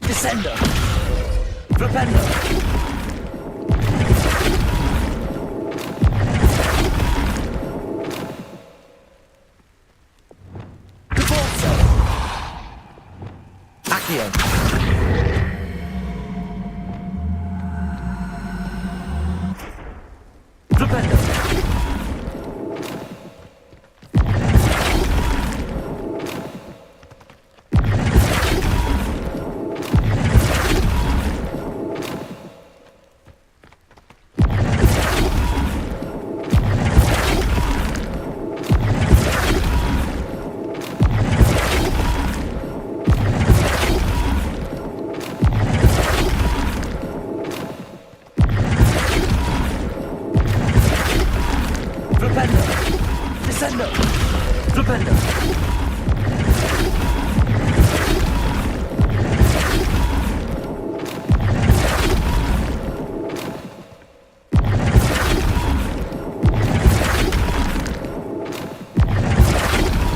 Descendo! Flipendo! Riforzo! Accio! Flipendo! Flipendo! Descendo! Flipendo!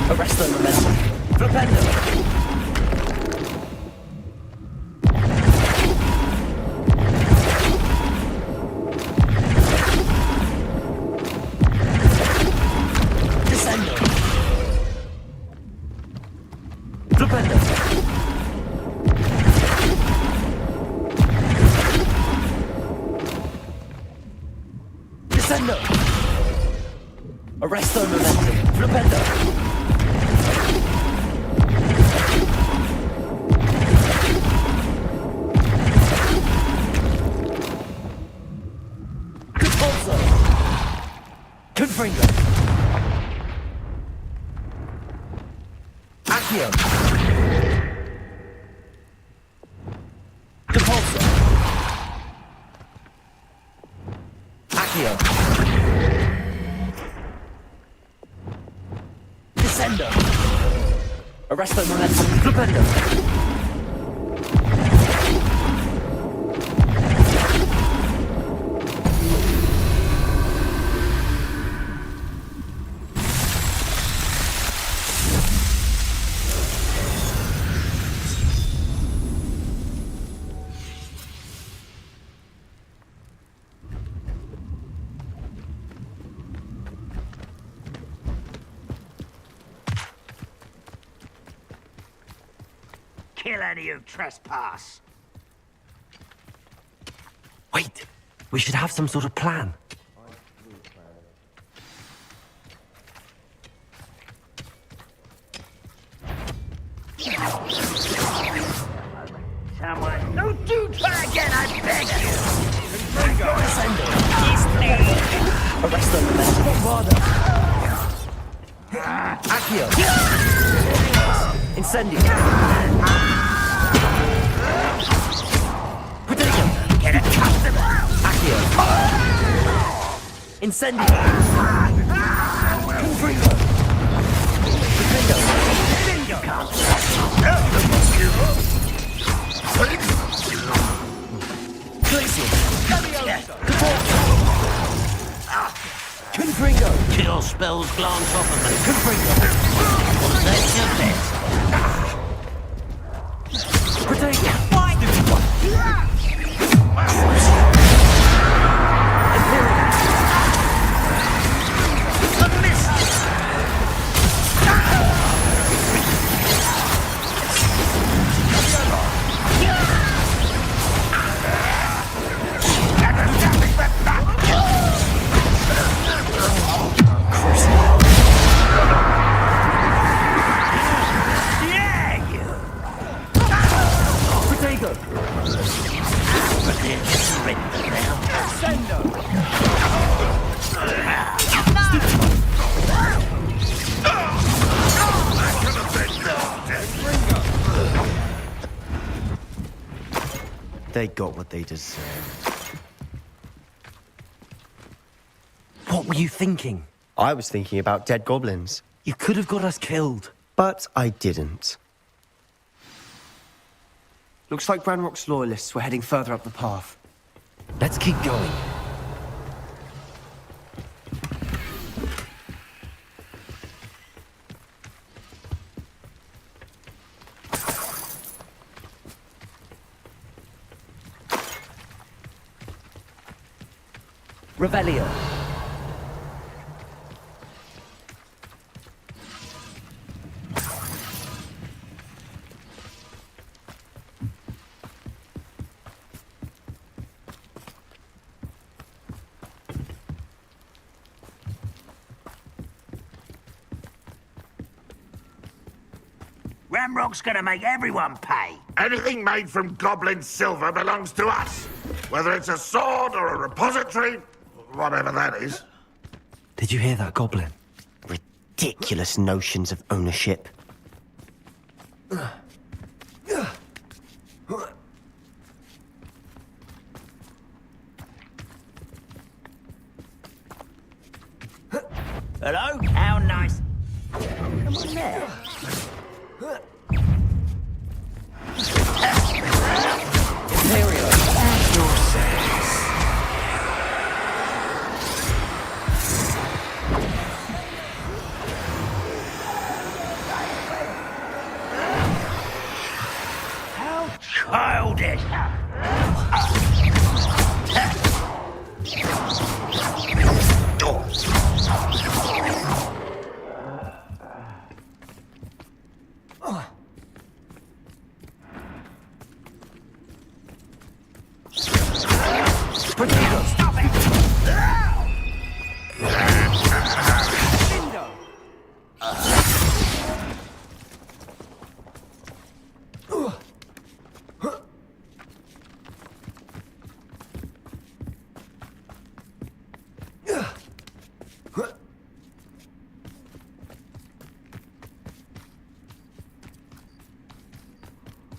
Arresto il momentum. Flipendo! Descendo! Flipendo! Descendo! Arresto il momentum. Flipendo! Riforzo! Confringo! Accio! Repulso! Accio! Descendo! Arresto il momentum. Flipendo! Kill any who trespass. Wait! We should have some sort of plan. Someone, don't you try again, I beg you! Arrest them, Accio! Incendio! Protego! Get a customer! Accio! Incendio! Confringo! Confringo! Kill spells glance off of them. Confringo! That's your best. Protego! They got what they deserved. What were you thinking? I was thinking about dead goblins. You could have got us killed. But I didn't. Looks like Ranrock's loyalists were heading further up the path. Let's keep going. Revelio. Ramrock's gonna make everyone pay. Anything made from goblin silver belongs to us. Whether it's a sword or a repository, whatever that is. Did you hear that, Goblin? Ridiculous notions of ownership. Hello? How nice. Come on there. Imperial. At your service. How childish. Stop it!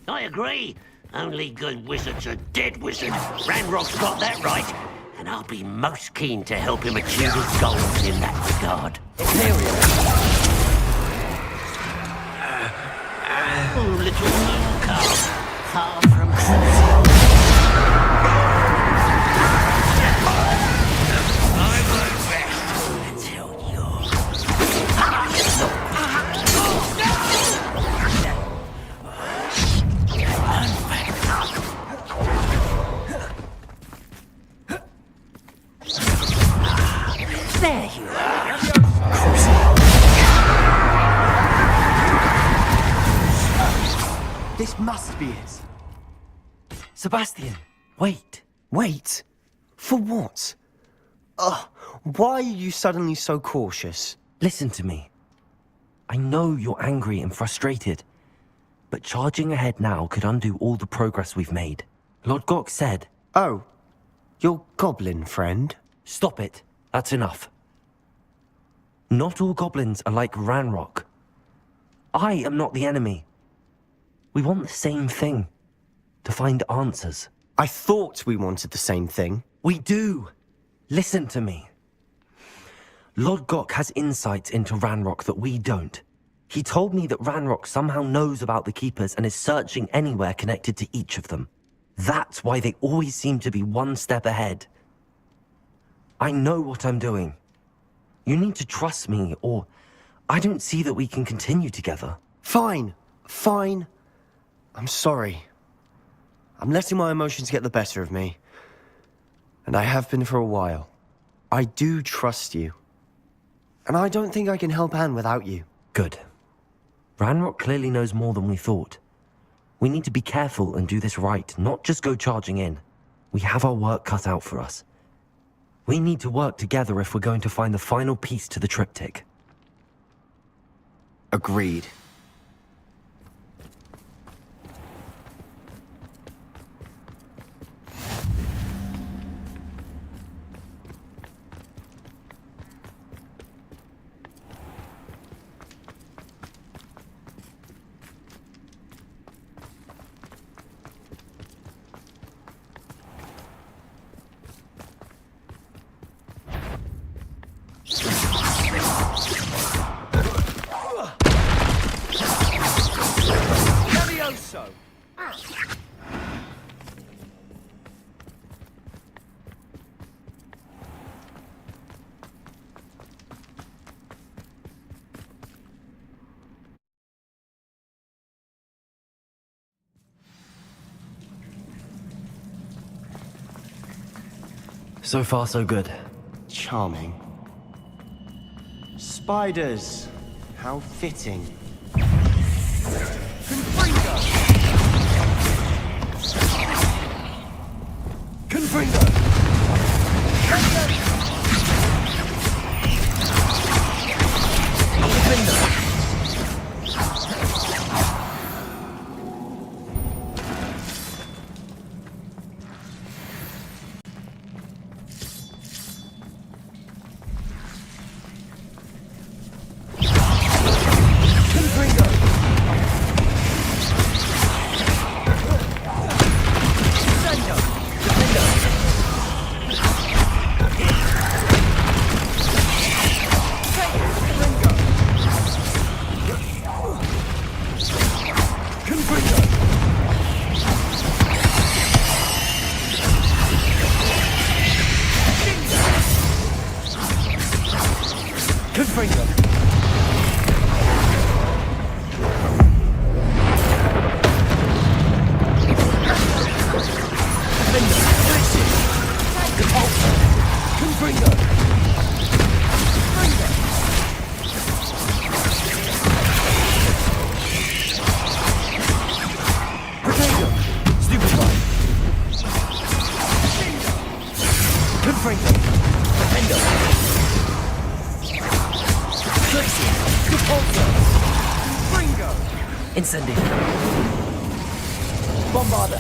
I agree. Only good wizards are dead wizards. Ranrock's got that right. And I'll be most keen to help him achieve his goals in that regard. Oh, little moon calf. Far from home. I won't rest until There you are. This must be it. Sebastian, wait. Wait? For what? Ugh, why are you suddenly so cautious? Listen to me. I know you're angry and frustrated, but charging ahead now could undo all the progress we've made. Lord Gok said... Oh, your goblin friend? Stop it. That's enough. Not all goblins are like Ranrock. I am not the enemy. We want the same thing. To find answers. I thought we wanted the same thing. We do. Listen to me. Lord Gok has insights into Ranrock that we don't. He told me that Ranrock somehow knows about the Keepers and is searching anywhere connected to each of them. That's why they always seem to be one step ahead. I know what I'm doing. You need to trust me, or I don't see that we can continue together. Fine. Fine. I'm sorry. I'm letting my emotions get the better of me. And I have been for a while. I do trust you. And I don't think I can help Anne without you. Good. Ranrock clearly knows more than we thought. We need to be careful and do this right, not just go charging in. We have our work cut out for us. We need to work together if we're going to find the final piece to the triptych. Agreed. So far, so good. Charming. Spiders. How fitting. Confringo! Incendio. Bombarda.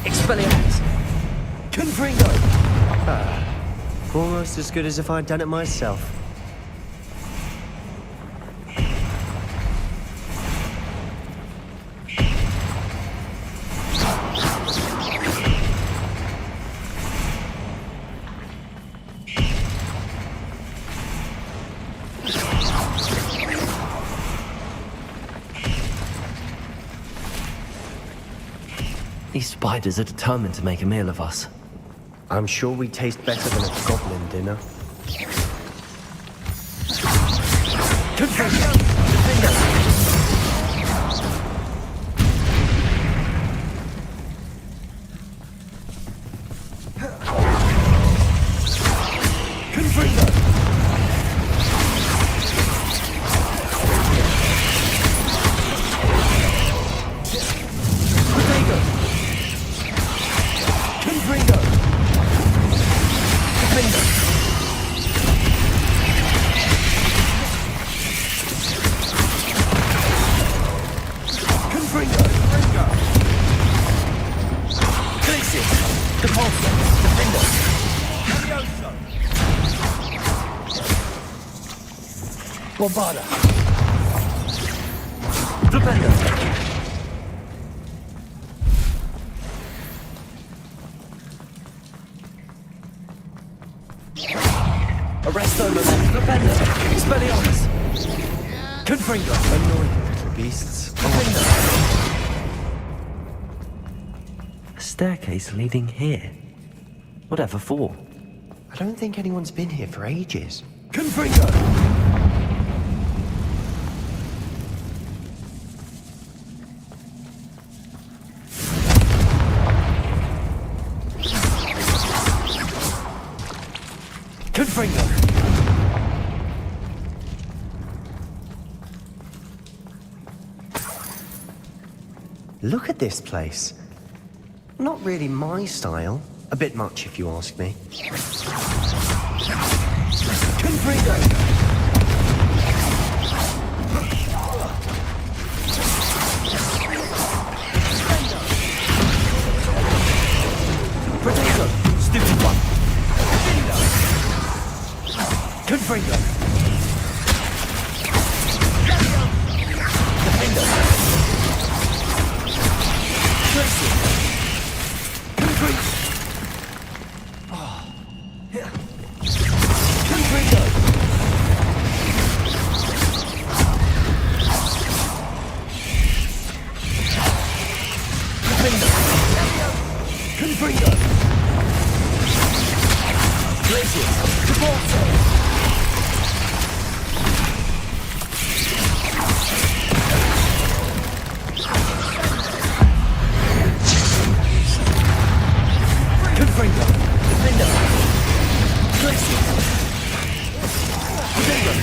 Expelliarmus. Confringo. Almost as good as if I'd done it myself. These spiders are determined to make a meal of us. I'm sure we taste better than a goblin dinner. Bombarda! Flipendo! Arresto moment! Flipendo! Expelliarmus! Confringo! Annoying little beasts. Confringo! A staircase leading here? Whatever for? I don't think anyone's been here for ages. Confringo! Confringo! Look at this place. Not really my style. A bit much, if you ask me. Confringo! Potato! Stupid one! Confringo! Defender! Tracy! Confringo! Confringo! Defender! Confringo! Glaciers! Gibraltar! Confringo! Defender! Glaciers! Defender!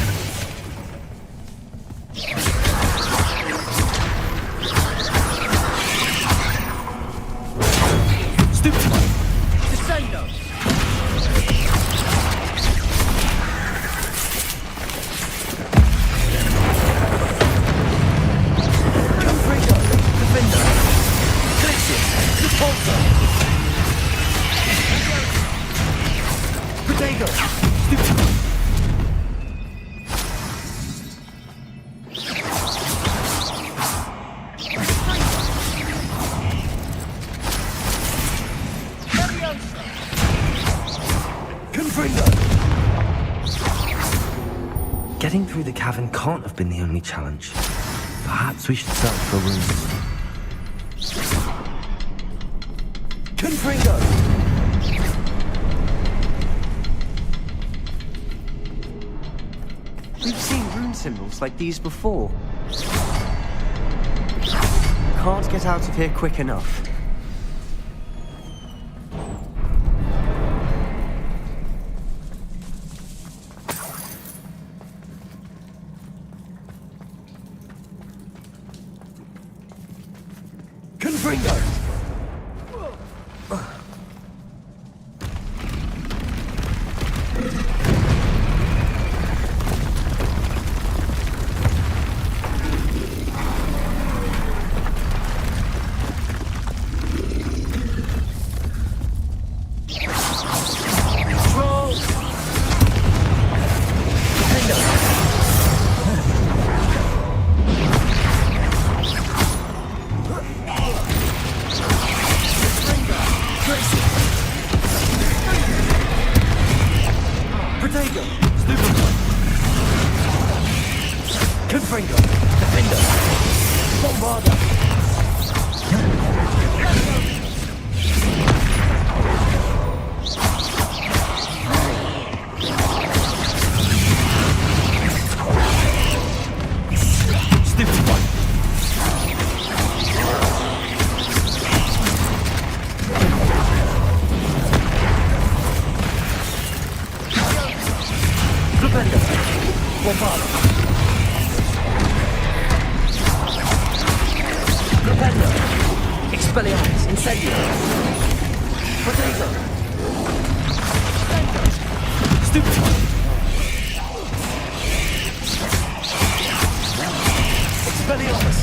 Stupid one! Descendo! Confringo! Defender! Glaciers! Repulsor! Potato! Stupid one! Confringo! Getting through the cavern can't have been the only challenge. Perhaps we should search for rooms. Confringo! We've seen rune symbols like these before. Can't get out of here quick enough. Confringo! Control! Defender! Potato! Stupid one! Confringo! Defender! Bombarda! Stupid one! Flipendo! Bombarda! Flipendo! Expelliarmus! Incendio! Potato! Stupid one! Expelliarmus!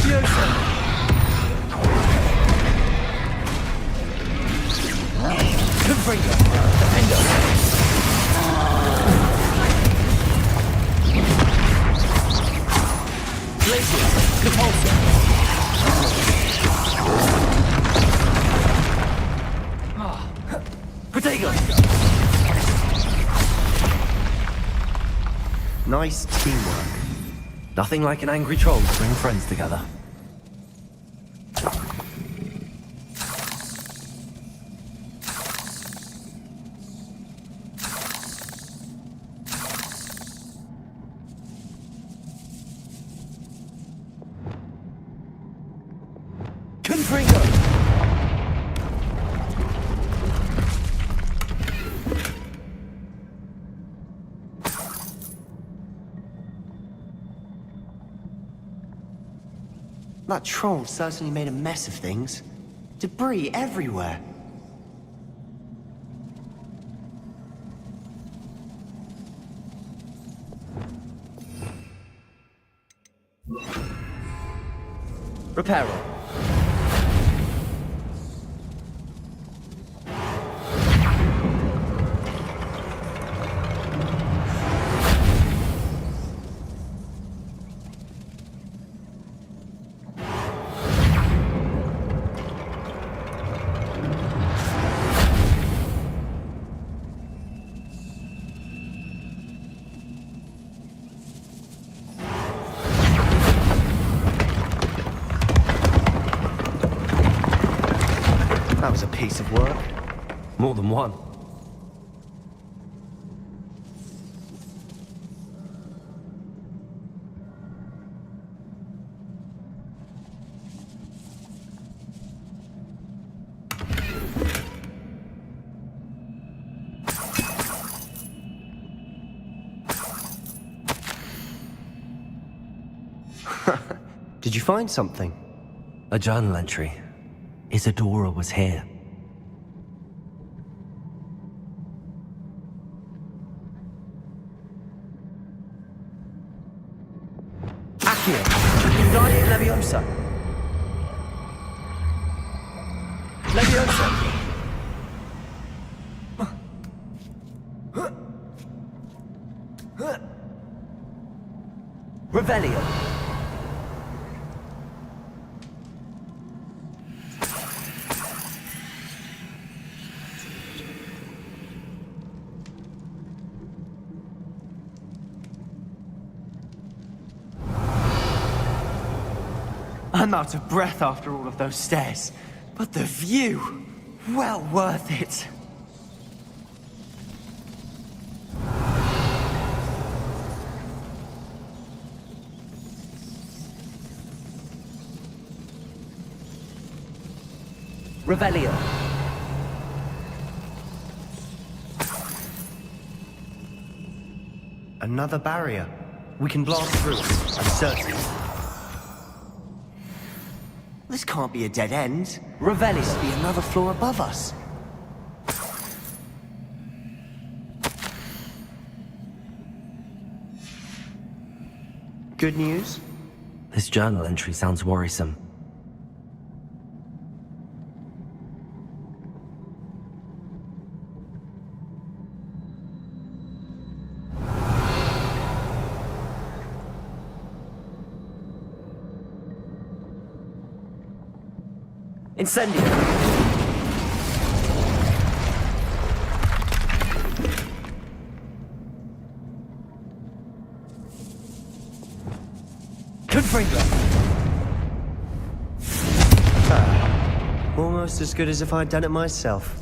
Leviosa! Confringo! Defender! Glacier! Compulsor! Protego! Nice teamwork. Nothing like an angry troll to bring friends together. Confringo! That troll certainly made a mess of things. Debris everywhere. Reparo. That was a piece of work. More than one. Did you find something? A journal entry. Isadora was here. Accio! Wingardium Leviosa! Leviosa! Revelio! I'm out of breath after all of those stairs. But the view! Well worth it. Revelio! Another barrier. We can blast through it, I'm certain. This can't be a dead end. Revelio! Must be another floor above us. Good news? This journal entry sounds worrisome. Incendio! Confringo! Almost as good as if I'd done it myself.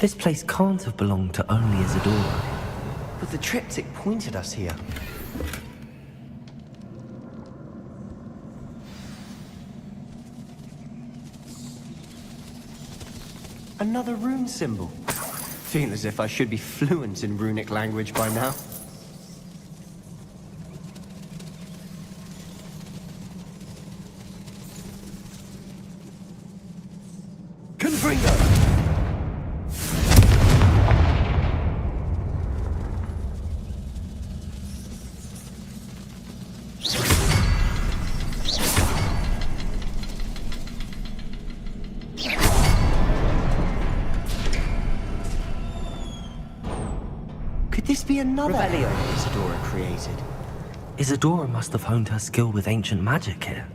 This place can't have belonged to only Isadora. But the triptych pointed us here. Another rune symbol. Feel as if I should be fluent in runic language by now. Confringo! be another Revelio. area Isadora created. Isadora must have honed her skill with ancient magic here.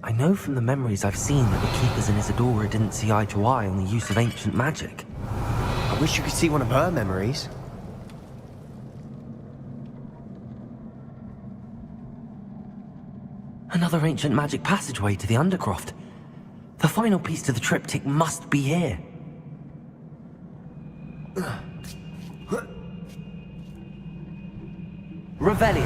I know from the memories I've seen that the Keepers and Isadora didn't see eye to eye on the use of ancient magic. I wish you could see one of her memories. Another ancient magic passageway to the Undercroft. The final piece to the triptych must be here. Revelio.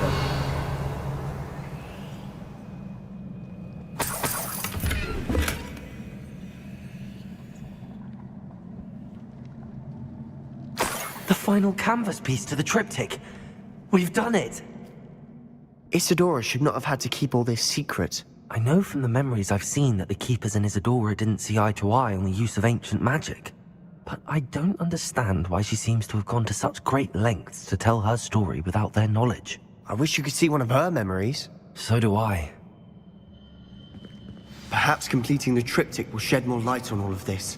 The final canvas piece to the triptych. We've done it! Isadora should not have had to keep all this secret. I know from the memories I've seen that the Keepers and Isadora didn't see eye to eye on the use of ancient magic. But I don't understand why she seems to have gone to such great lengths to tell her story without their knowledge. I wish you could see one of her memories. So do I. Perhaps completing the triptych will shed more light on all of this.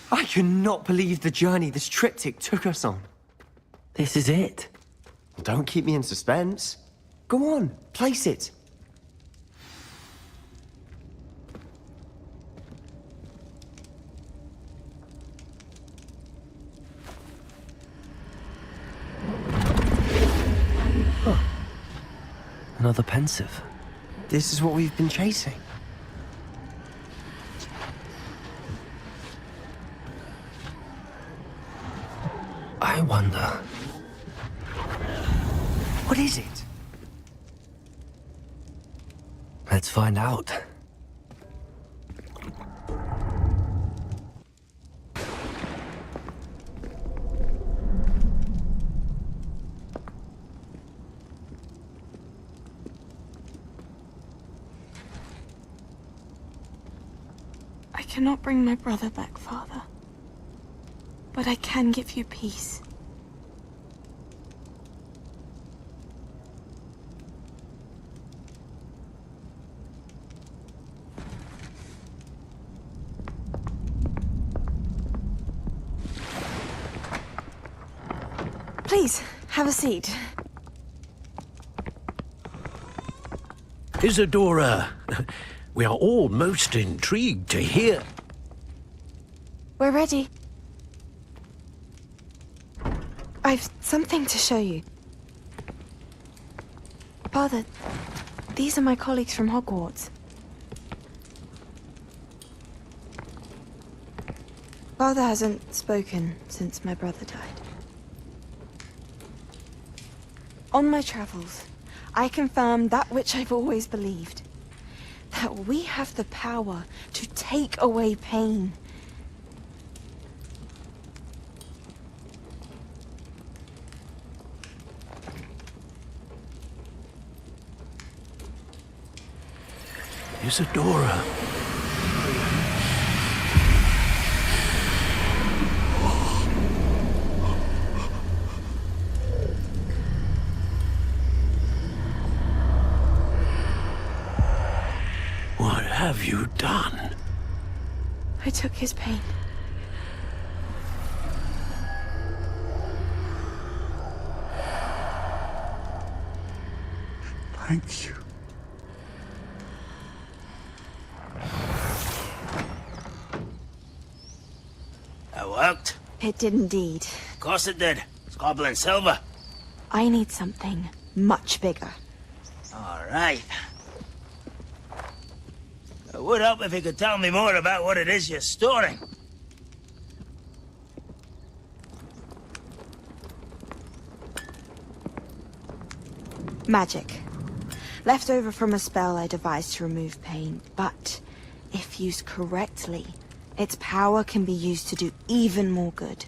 I cannot believe the journey this triptych took us on. This is it. Don't keep me in suspense. Go on, place it. Huh. Another pensive. This is what we've been chasing. I wonder... What is it? Let's find out. I cannot bring my brother back, Father. But I can give you peace. Please, have a seat. Isadora, we are all most intrigued to hear. We're ready. I've something to show you. Father, these are my colleagues from Hogwarts. Father hasn't spoken since my brother died. On my travels, I confirmed that which I've always believed. That we have the power to take away pain. Isadora. What have you done? I took his pain. Thank you. That worked? It did indeed. Of course it did. It's goblin silver. I need something much bigger. All right. It would help if you could tell me more about what it is you're storing. Magic. Left over from a spell I devised to remove pain, but if used correctly, its power can be used to do even more good.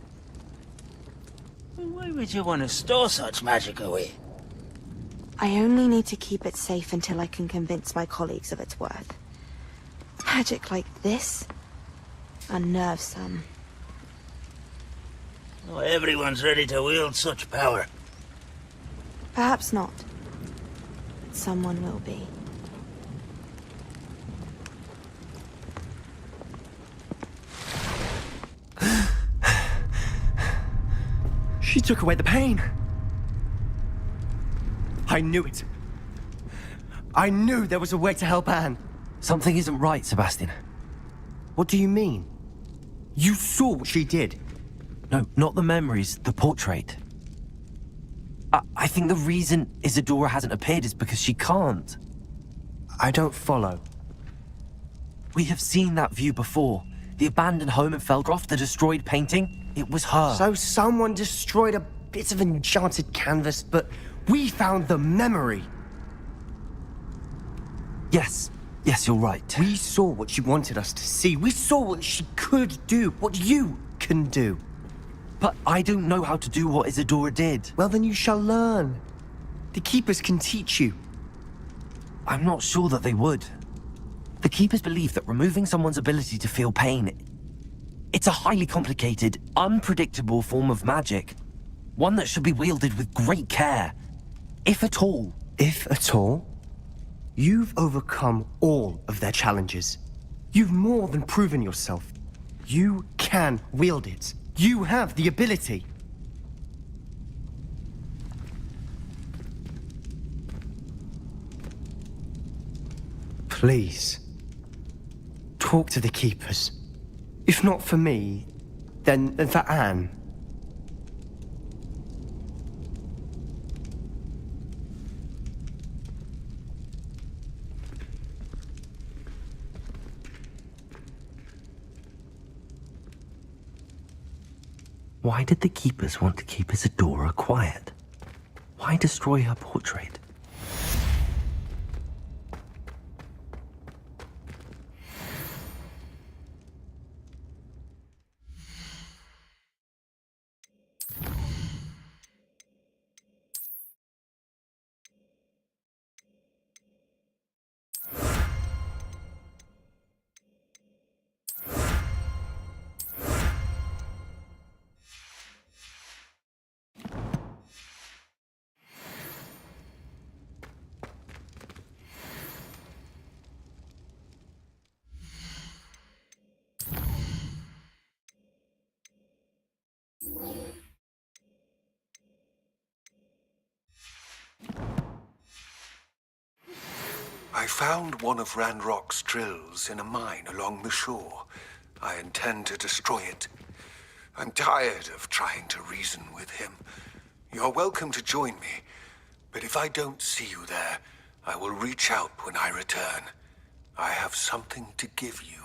Why would you want to store such magic away? I only need to keep it safe until I can convince my colleagues of its worth. Magic like this unnerves some. Not everyone's ready to wield such power. Perhaps not. But someone will be. She took away the pain. I knew it. I knew there was a way to help Anne. Something isn't right, Sebastian. What do you mean? You saw what she did. No, not the memories, the portrait. I think the reason Isadora hasn't appeared is because she can't. I don't follow. We have seen that view before. The abandoned home in Feldroth, the destroyed painting. It was her. So someone destroyed a bit of enchanted canvas, but we found the memory. Yes, you're right. We saw what she wanted us to see. We saw what she could do, what you can do. But I don't know how to do what Isadora did. Well, then you shall learn. The Keepers can teach you. I'm not sure that they would. The Keepers believe that removing someone's ability to feel pain, it's a highly complicated, unpredictable form of magic. One that should be wielded with great care. If at all. If at all? You've overcome all of their challenges. You've more than proven yourself. You can wield it. You have the ability. Please, talk to the Keepers. If not for me, then for Anne. Why did the Keepers want to keep Isadora quiet? Why destroy her portrait? I found one of Ranrock's drills in a mine along the shore. I intend to destroy it. I'm tired of trying to reason with him. You're welcome to join me, but if I don't see you there, I will reach out when I return. I have something to give you.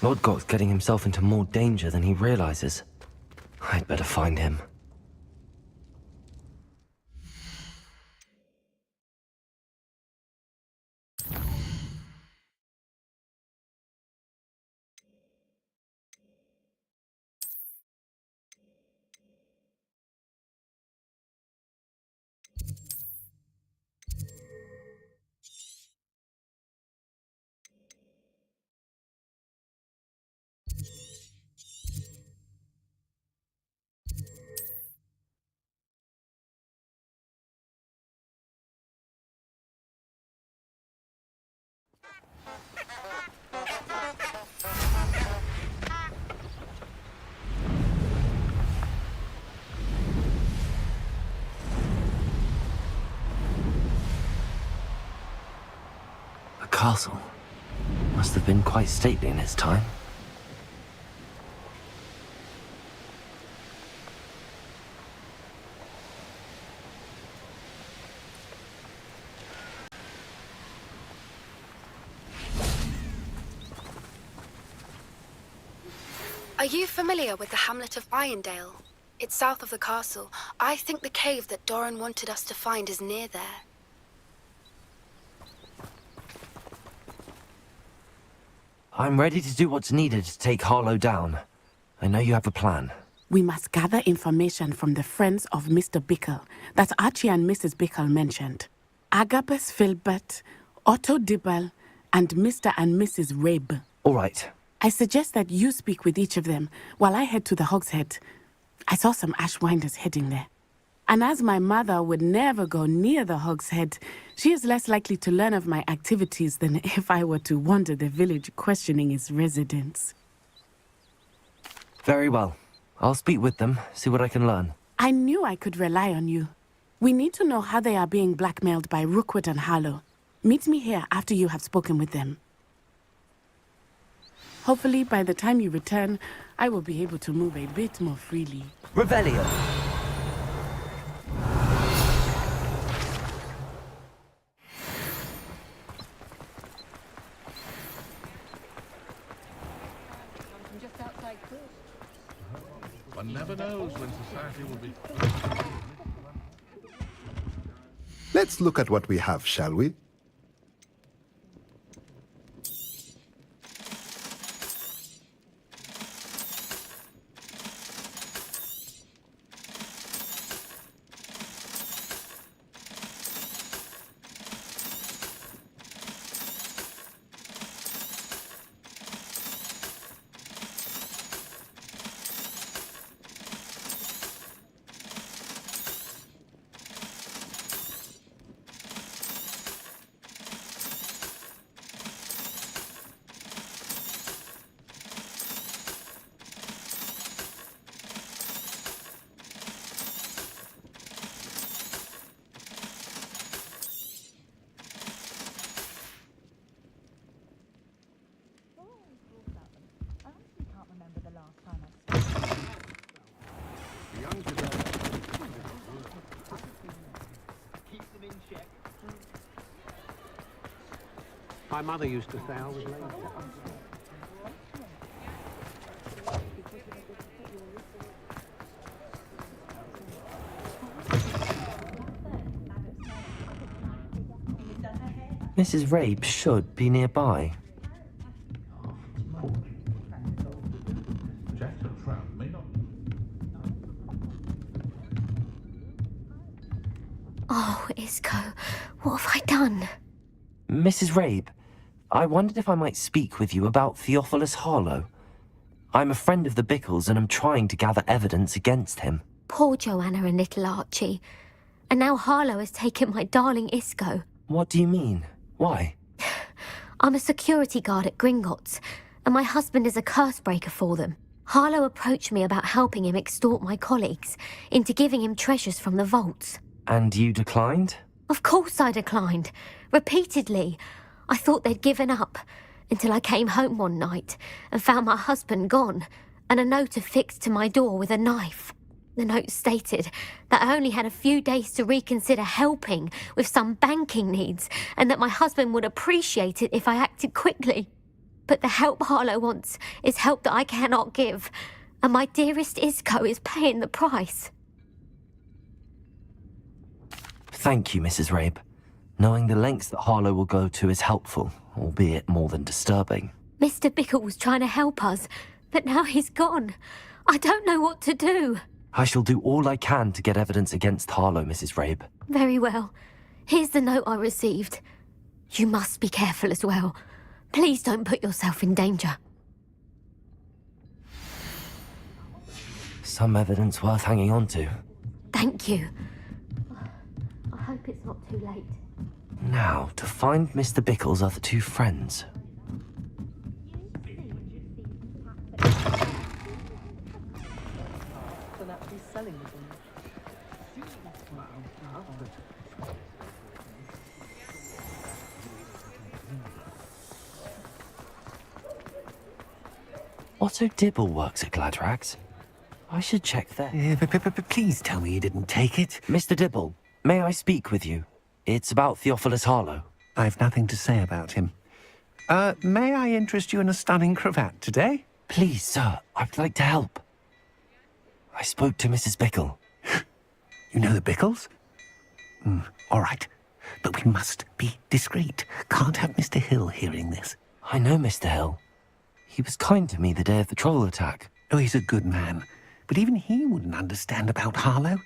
Lodgok's getting himself into more danger than he realizes. I'd better find him. Castle must have been quite stately in its time. Are you familiar with the hamlet of Irondale? It's south of the castle. I think the cave that Doran wanted us to find is near there. I'm ready to do what's needed to take Harlow down. I know you have a plan. We must gather information from the friends of Mr. Bickle that Archie and Mrs. Bickle mentioned. Agabus Filbert, Otto Dibble, and Mr. and Mrs. Rabe. All right. I suggest that you speak with each of them while I head to the Hogshead. I saw some Ashwinders heading there. And as my mother would never go near the Hogshead, she is less likely to learn of my activities than if I were to wander the village questioning its residents. Very well. I'll speak with them, see what I can learn. I knew I could rely on you. We need to know how they are being blackmailed by Rookwood and Harlow. Meet me here after you have spoken with them. Hopefully, by the time you return, I will be able to move a bit more freely. Revelio! One never knows when society will be... Let's look at what we have, shall we? My mother used to say I was lazy. Mrs. Rabe should be nearby. Oh, Isco, what have I done? Mrs. Rabe, I wondered if I might speak with you about Theophilus Harlow. I'm a friend of the Bickles and I'm trying to gather evidence against him. Poor Joanna and little Archie. And now Harlow has taken my darling Isco. What do you mean? Why? I'm a security guard at Gringotts, and my husband is a curse breaker for them. Harlow approached me about helping him extort my colleagues into giving him treasures from the vaults. And you declined? Of course I declined. Repeatedly. I thought they'd given up, until I came home one night and found my husband gone, and a note affixed to my door with a knife. The note stated that I only had a few days to reconsider helping with some banking needs, and that my husband would appreciate it if I acted quickly. But the help Harlow wants is help that I cannot give, and my dearest Isco is paying the price. Thank you, Mrs. Rabe. Knowing the lengths that Harlow will go to is helpful, albeit more than disturbing. Mr. Bickle was trying to help us, but now he's gone. I don't know what to do. I shall do all I can to get evidence against Harlow, Mrs. Rabe. Very well. Here's the note I received. You must be careful as well. Please don't put yourself in danger. Some evidence worth hanging on to. Thank you. I hope it's not too late. Now, to find Mr. Bickle's other two friends. Otto Dibble works at Gladrags. I should check there. Please tell me you didn't take it. Mr. Dibble, may I speak with you? It's about Theophilus Harlow. I've nothing to say about him. May I interest you in a stunning cravat today? Please, sir, I'd like to help. I spoke to Mrs. Bickle. You know the Bickles? All right. But we must be discreet. Can't have Mr. Hill hearing this. I know Mr. Hill. He was kind to me the day of the troll attack. Oh, he's a good man. But even he wouldn't understand about Harlow.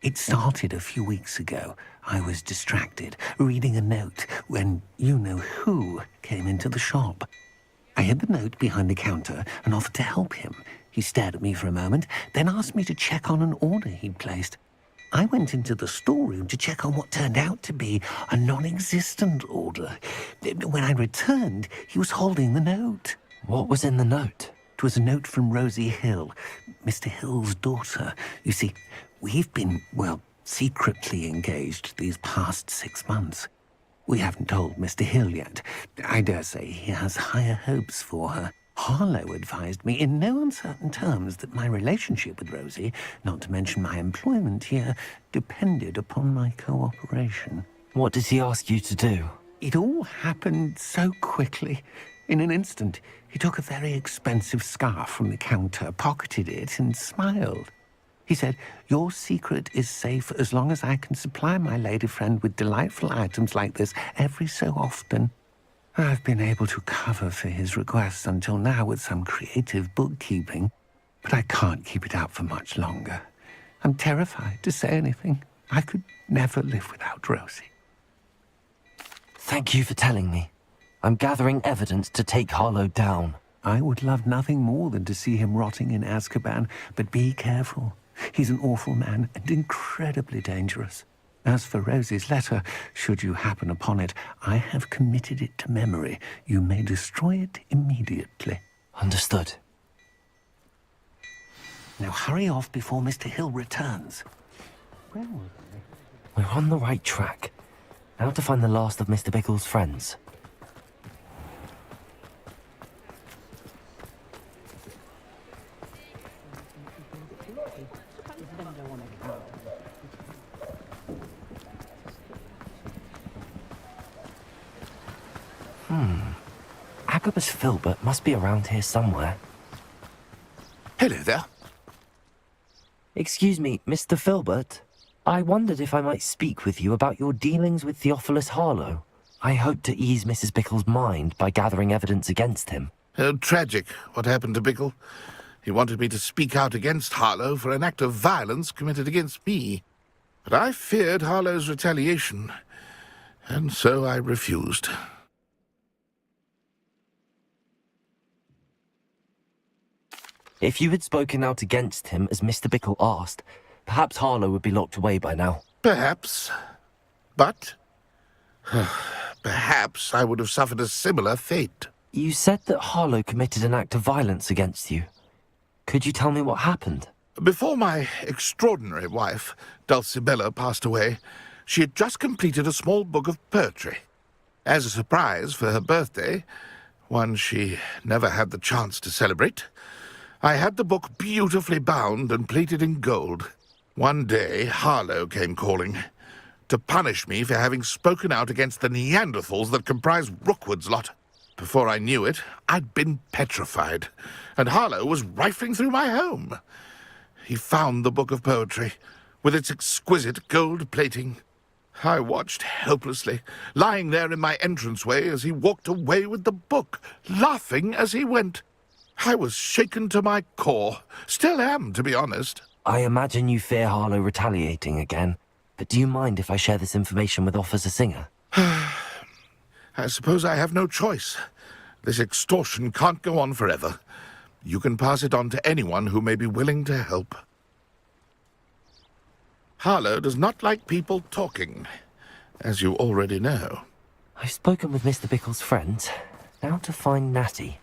It started a few weeks ago. I was distracted, reading a note, when you-know-who came into the shop. I hid the note behind the counter and offered to help him. He stared at me for a moment, then asked me to check on an order he'd placed. I went into the storeroom to check on what turned out to be a non-existent order. When I returned, he was holding the note. What was in the note? It was a note from Rosie Hill, Mr. Hill's daughter. You see, we've been, well, secretly engaged these past 6 months. We haven't told Mr. Hill yet. I dare say he has higher hopes for her. Harlow advised me in no uncertain terms that my relationship with Rosie, not to mention my employment here, depended upon my cooperation. What did he ask you to do? It all happened so quickly. In an instant, he took a very expensive scarf from the counter, pocketed it, and smiled. He said, "Your secret is safe as long as I can supply my lady friend with delightful items like this every so often." I've been able to cover for his requests until now with some creative bookkeeping, but I can't keep it out for much longer. I'm terrified to say anything. I could never live without Rosie. Thank you for telling me. I'm gathering evidence to take Harlow down. I would love nothing more than to see him rotting in Azkaban, but be careful. He's an awful man and incredibly dangerous. As for Rosie's letter, should you happen upon it, I have committed it to memory. You may destroy it immediately. Understood. Now hurry off before Mr. Hill returns. We're on the right track. Now to find the last of Mr. Bickle's friends. Agabus Filbert must be around here somewhere. Hello there. Excuse me, Mr. Filbert. I wondered if I might speak with you about your dealings with Theophilus Harlow. I hope to ease Mrs. Bickle's mind by gathering evidence against him. Tragic, what happened to Bickle. He wanted me to speak out against Harlow for an act of violence committed against me. But I feared Harlow's retaliation, and so I refused. If you had spoken out against him as Mr. Bickle asked, perhaps Harlow would be locked away by now. Perhaps. But perhaps I would have suffered a similar fate. You said that Harlow committed an act of violence against you. Could you tell me what happened? Before my extraordinary wife, Dulcibella, passed away, she had just completed a small book of poetry. As a surprise for her birthday, one she never had the chance to celebrate, I had the book beautifully bound and plated in gold. One day, Harlow came calling to punish me for having spoken out against the Neanderthals that comprise Rookwood's lot. Before I knew it, I'd been petrified, and Harlow was rifling through my home. He found the book of poetry, with its exquisite gold plating. I watched helplessly, lying there in my entranceway as he walked away with the book, laughing as he went. I was shaken to my core. Still am, to be honest. I imagine you fear Harlow retaliating again, but do you mind if I share this information with Officer Singer? I suppose I have no choice. This extortion can't go on forever. You can pass it on to anyone who may be willing to help. Harlow does not like people talking, as you already know. I've spoken with Mr. Bickle's friends. Now to find Natty.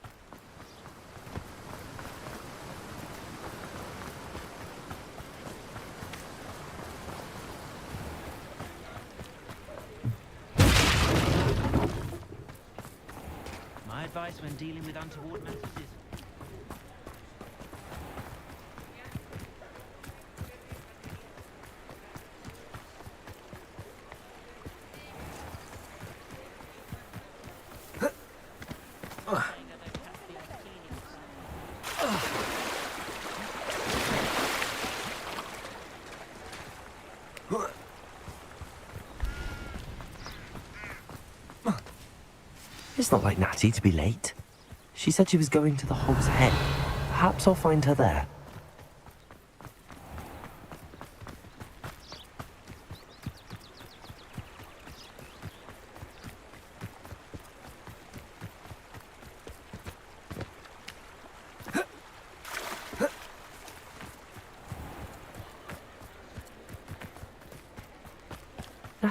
My advice when dealing with untoward matters is... It's not like Natty to be late. She said she was going to the Hog's Head. Perhaps I'll find her there.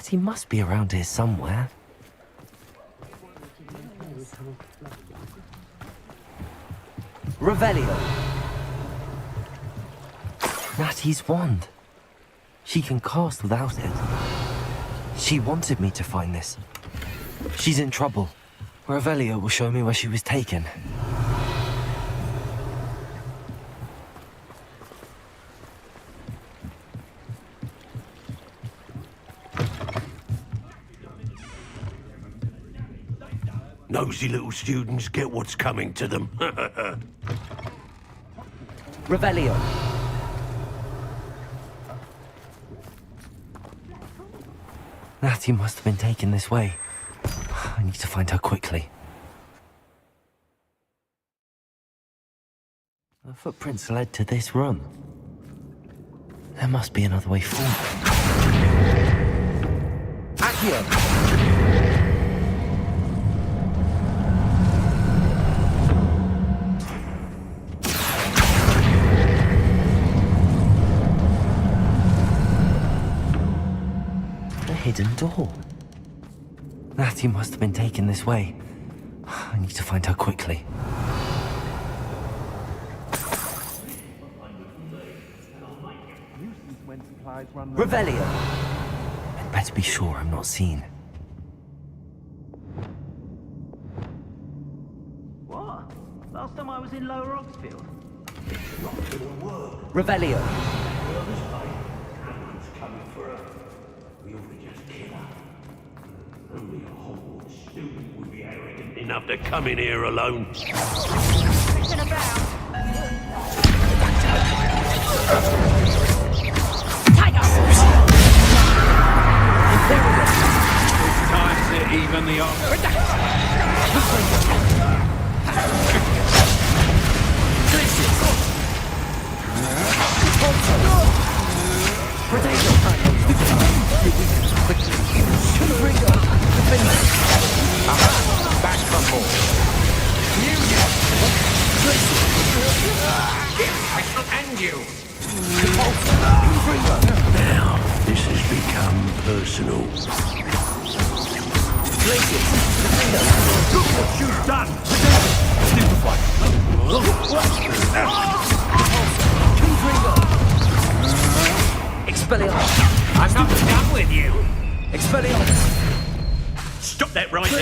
Natty must be around here somewhere. Revelio! Natty's wand. She can cast without it. She wanted me to find this. She's in trouble. Revelio will show me where she was taken. Nosy little students get what's coming to them. Revelio. Natty must have been taken this way. I need to find her quickly. The footprints led to this room. There must be another way forward. Accio! Hidden door. Natty must have been taken this way. I need to find her quickly. Revelio! I'd better be sure I'm not seen. What? Last time I was in Lower Oxfield. Revelio! Only a Hogwarts student would be arrogant enough to come in here alone. Time to even the Back from home. And you. Now, this has become personal. Look what you've done! Expelliarmus! I'm not done with you! Expelliarmus! Stop that right now!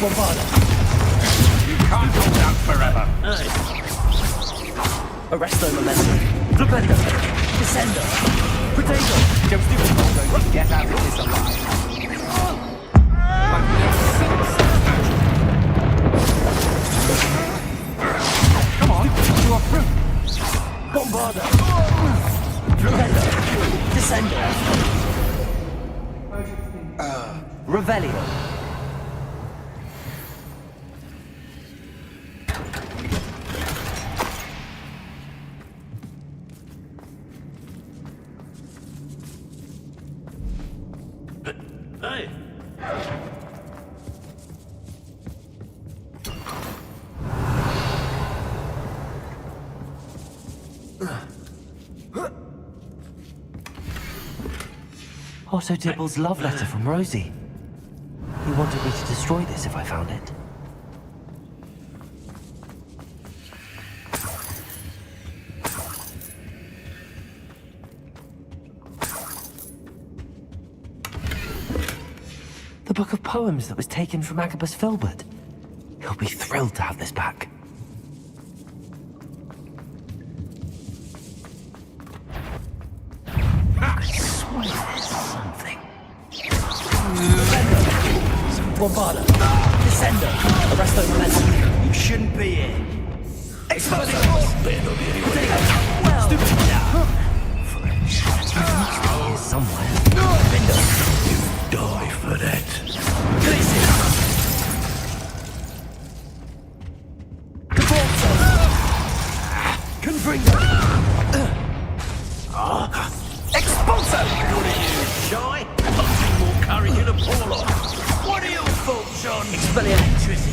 Bombarda! You can't hold out forever! Arresto Memento! Flipendo! Descendo! Potato! Don't do it, Bongo. Get out of this alive. Come on! You are through! Bombarda! Flipendo! Descendo! Revelio! Hey! Otto Dibble's love letter from Rosie. He wanted me to destroy this if I found it. The book of poems that was taken from Agabus Filbert. He'll be thrilled to have this back. I swear there's something. Bombarda! Descendo! Arresto Memento! You shouldn't be here. Explosion! Well, stupid! Here somewhere. You die for that. Confringo! Expulso! Good at you, shy. Nothing more courage in a poor lot. What are your thoughts on Expelliarmus!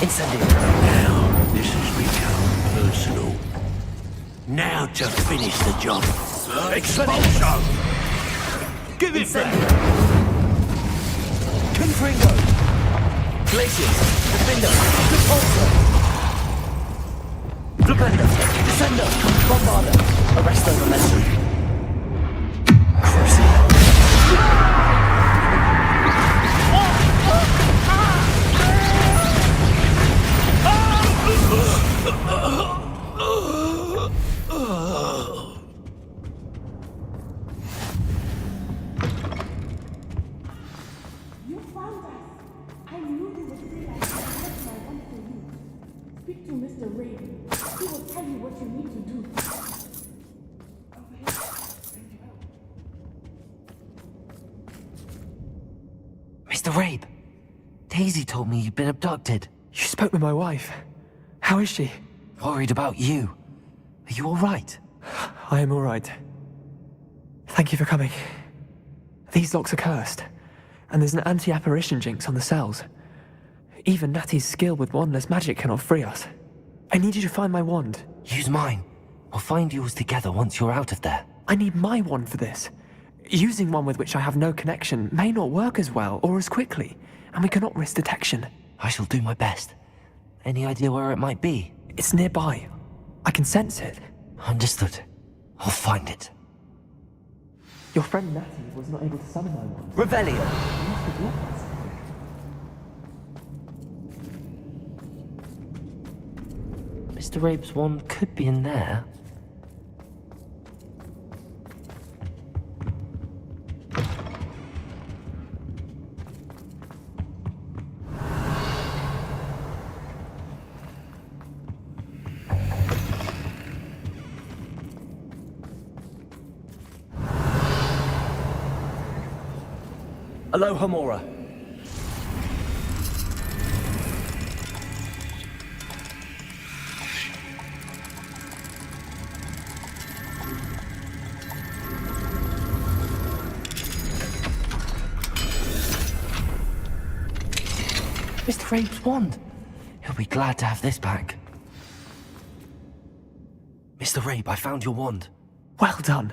Incendio! Now, this has become personal. Now to finish the job. Expulsion! Give it back! Confringo! Glaciers! Defender! Repulsor! Flipender! Descender! Bombarder! Arresto Momentum! Crusader! You found us. I knew you would realize that I left my wand for you. Speak to Mr. Raven. He will tell you what you need to do. Mr. Rabe, Daisy told me you'd been abducted. You spoke with my wife. How is she? Worried about you. Are you all right? I am all right. Thank you for coming. These locks are cursed, and there's an anti-apparition jinx on the cells. Even Natty's skill with wandless magic cannot free us. I need you to find my wand. Use mine. We'll find yours together once you're out of there. I need my wand for this. Using one with which I have no connection may not work as well or as quickly, and we cannot risk detection. I shall do my best. Any idea where it might be? It's nearby. I can sense it. Understood. I'll find it. Your friend Natty was not able to summon my wand. Revelio! Mr. Rabe's wand could be in there. Aloha Mora. Mr. Rabe's wand. He'll be glad to have this back. Mr. Rabe, I found your wand. Well done.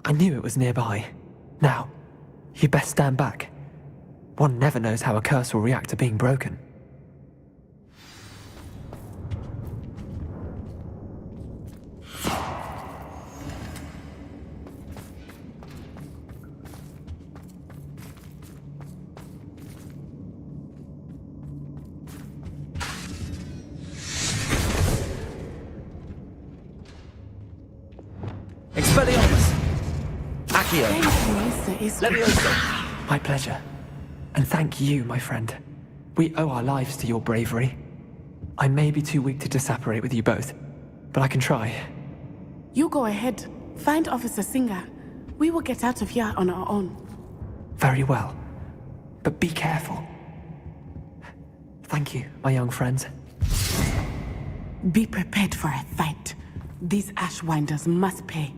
I knew it was nearby. Now, you best stand back. One never knows how a curse will react to being broken. Expelliarmus! Accio! Leviosa! My pleasure. And thank you, my friend. We owe our lives to your bravery. I may be too weak to disapparate with you both, but I can try. You go ahead. Find Officer Singer. We will get out of here on our own. Very well. But be careful. Thank you, my young friends. Be prepared for a fight. These Ashwinders must pay.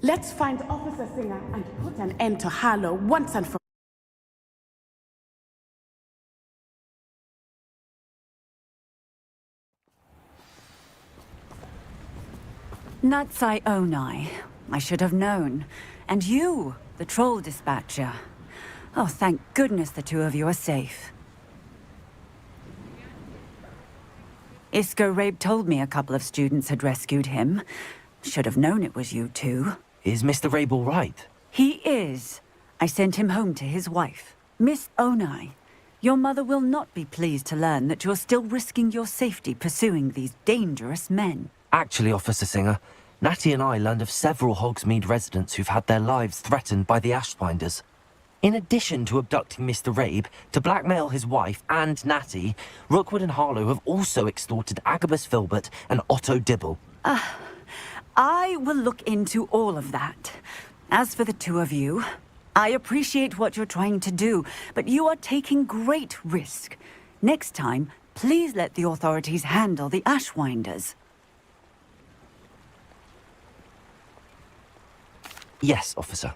Let's find Officer Singer and put an end to Harlow once and for all. Natsai Onai. I should have known. And you, the troll dispatcher. Oh, thank goodness the two of you are safe. Isco Rabe told me a couple of students had rescued him. Should have known it was you two. Is Mr. Rabe all right? He is. I sent him home to his wife. Miss Onai, your mother will not be pleased to learn that you're still risking your safety pursuing these dangerous men. Actually, Officer Singer, Natty and I learned of several Hogsmeade residents who've had their lives threatened by the Ashwinders. In addition to abducting Mr. Rabe, to blackmail his wife and Natty, Rookwood and Harlow have also extorted Agabus Filbert and Otto Dibble. I will look into all of that. As for the two of you, I appreciate what you're trying to do, but you are taking great risk. Next time, please let the authorities handle the Ashwinders. Yes, officer.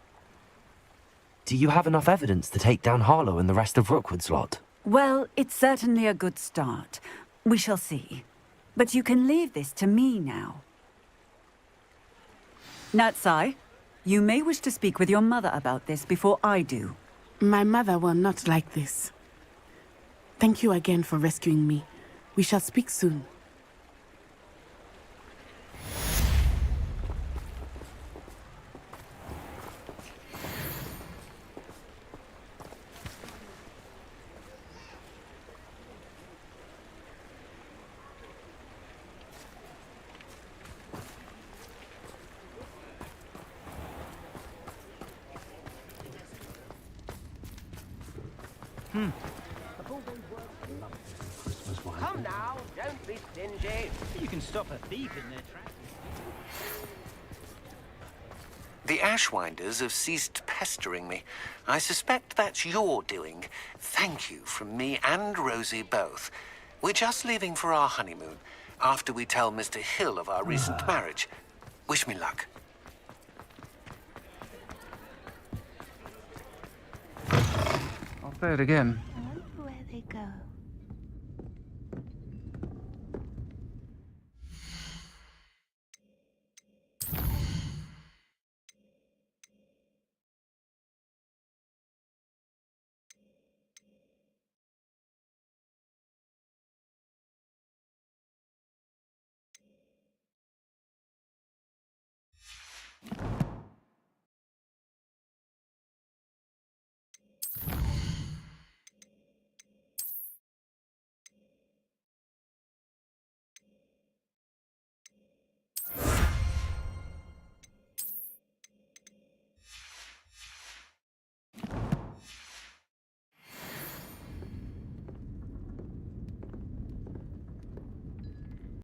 Do you have enough evidence to take down Harlow and the rest of Rookwood's lot? Well, it's certainly a good start. We shall see. But you can leave this to me now. Natsai, you may wish to speak with your mother about this before I do. My mother will not like this. Thank you again for rescuing me. We shall speak soon. Come now, don't be stingy. You can stop a thief in their tracks. The Ashwinders have ceased pestering me. I suspect that's your doing. Thank you from me and Rosie both. We're just leaving for our honeymoon, after we tell Mr. Hill of our recent marriage. Wish me luck. I'll say it again.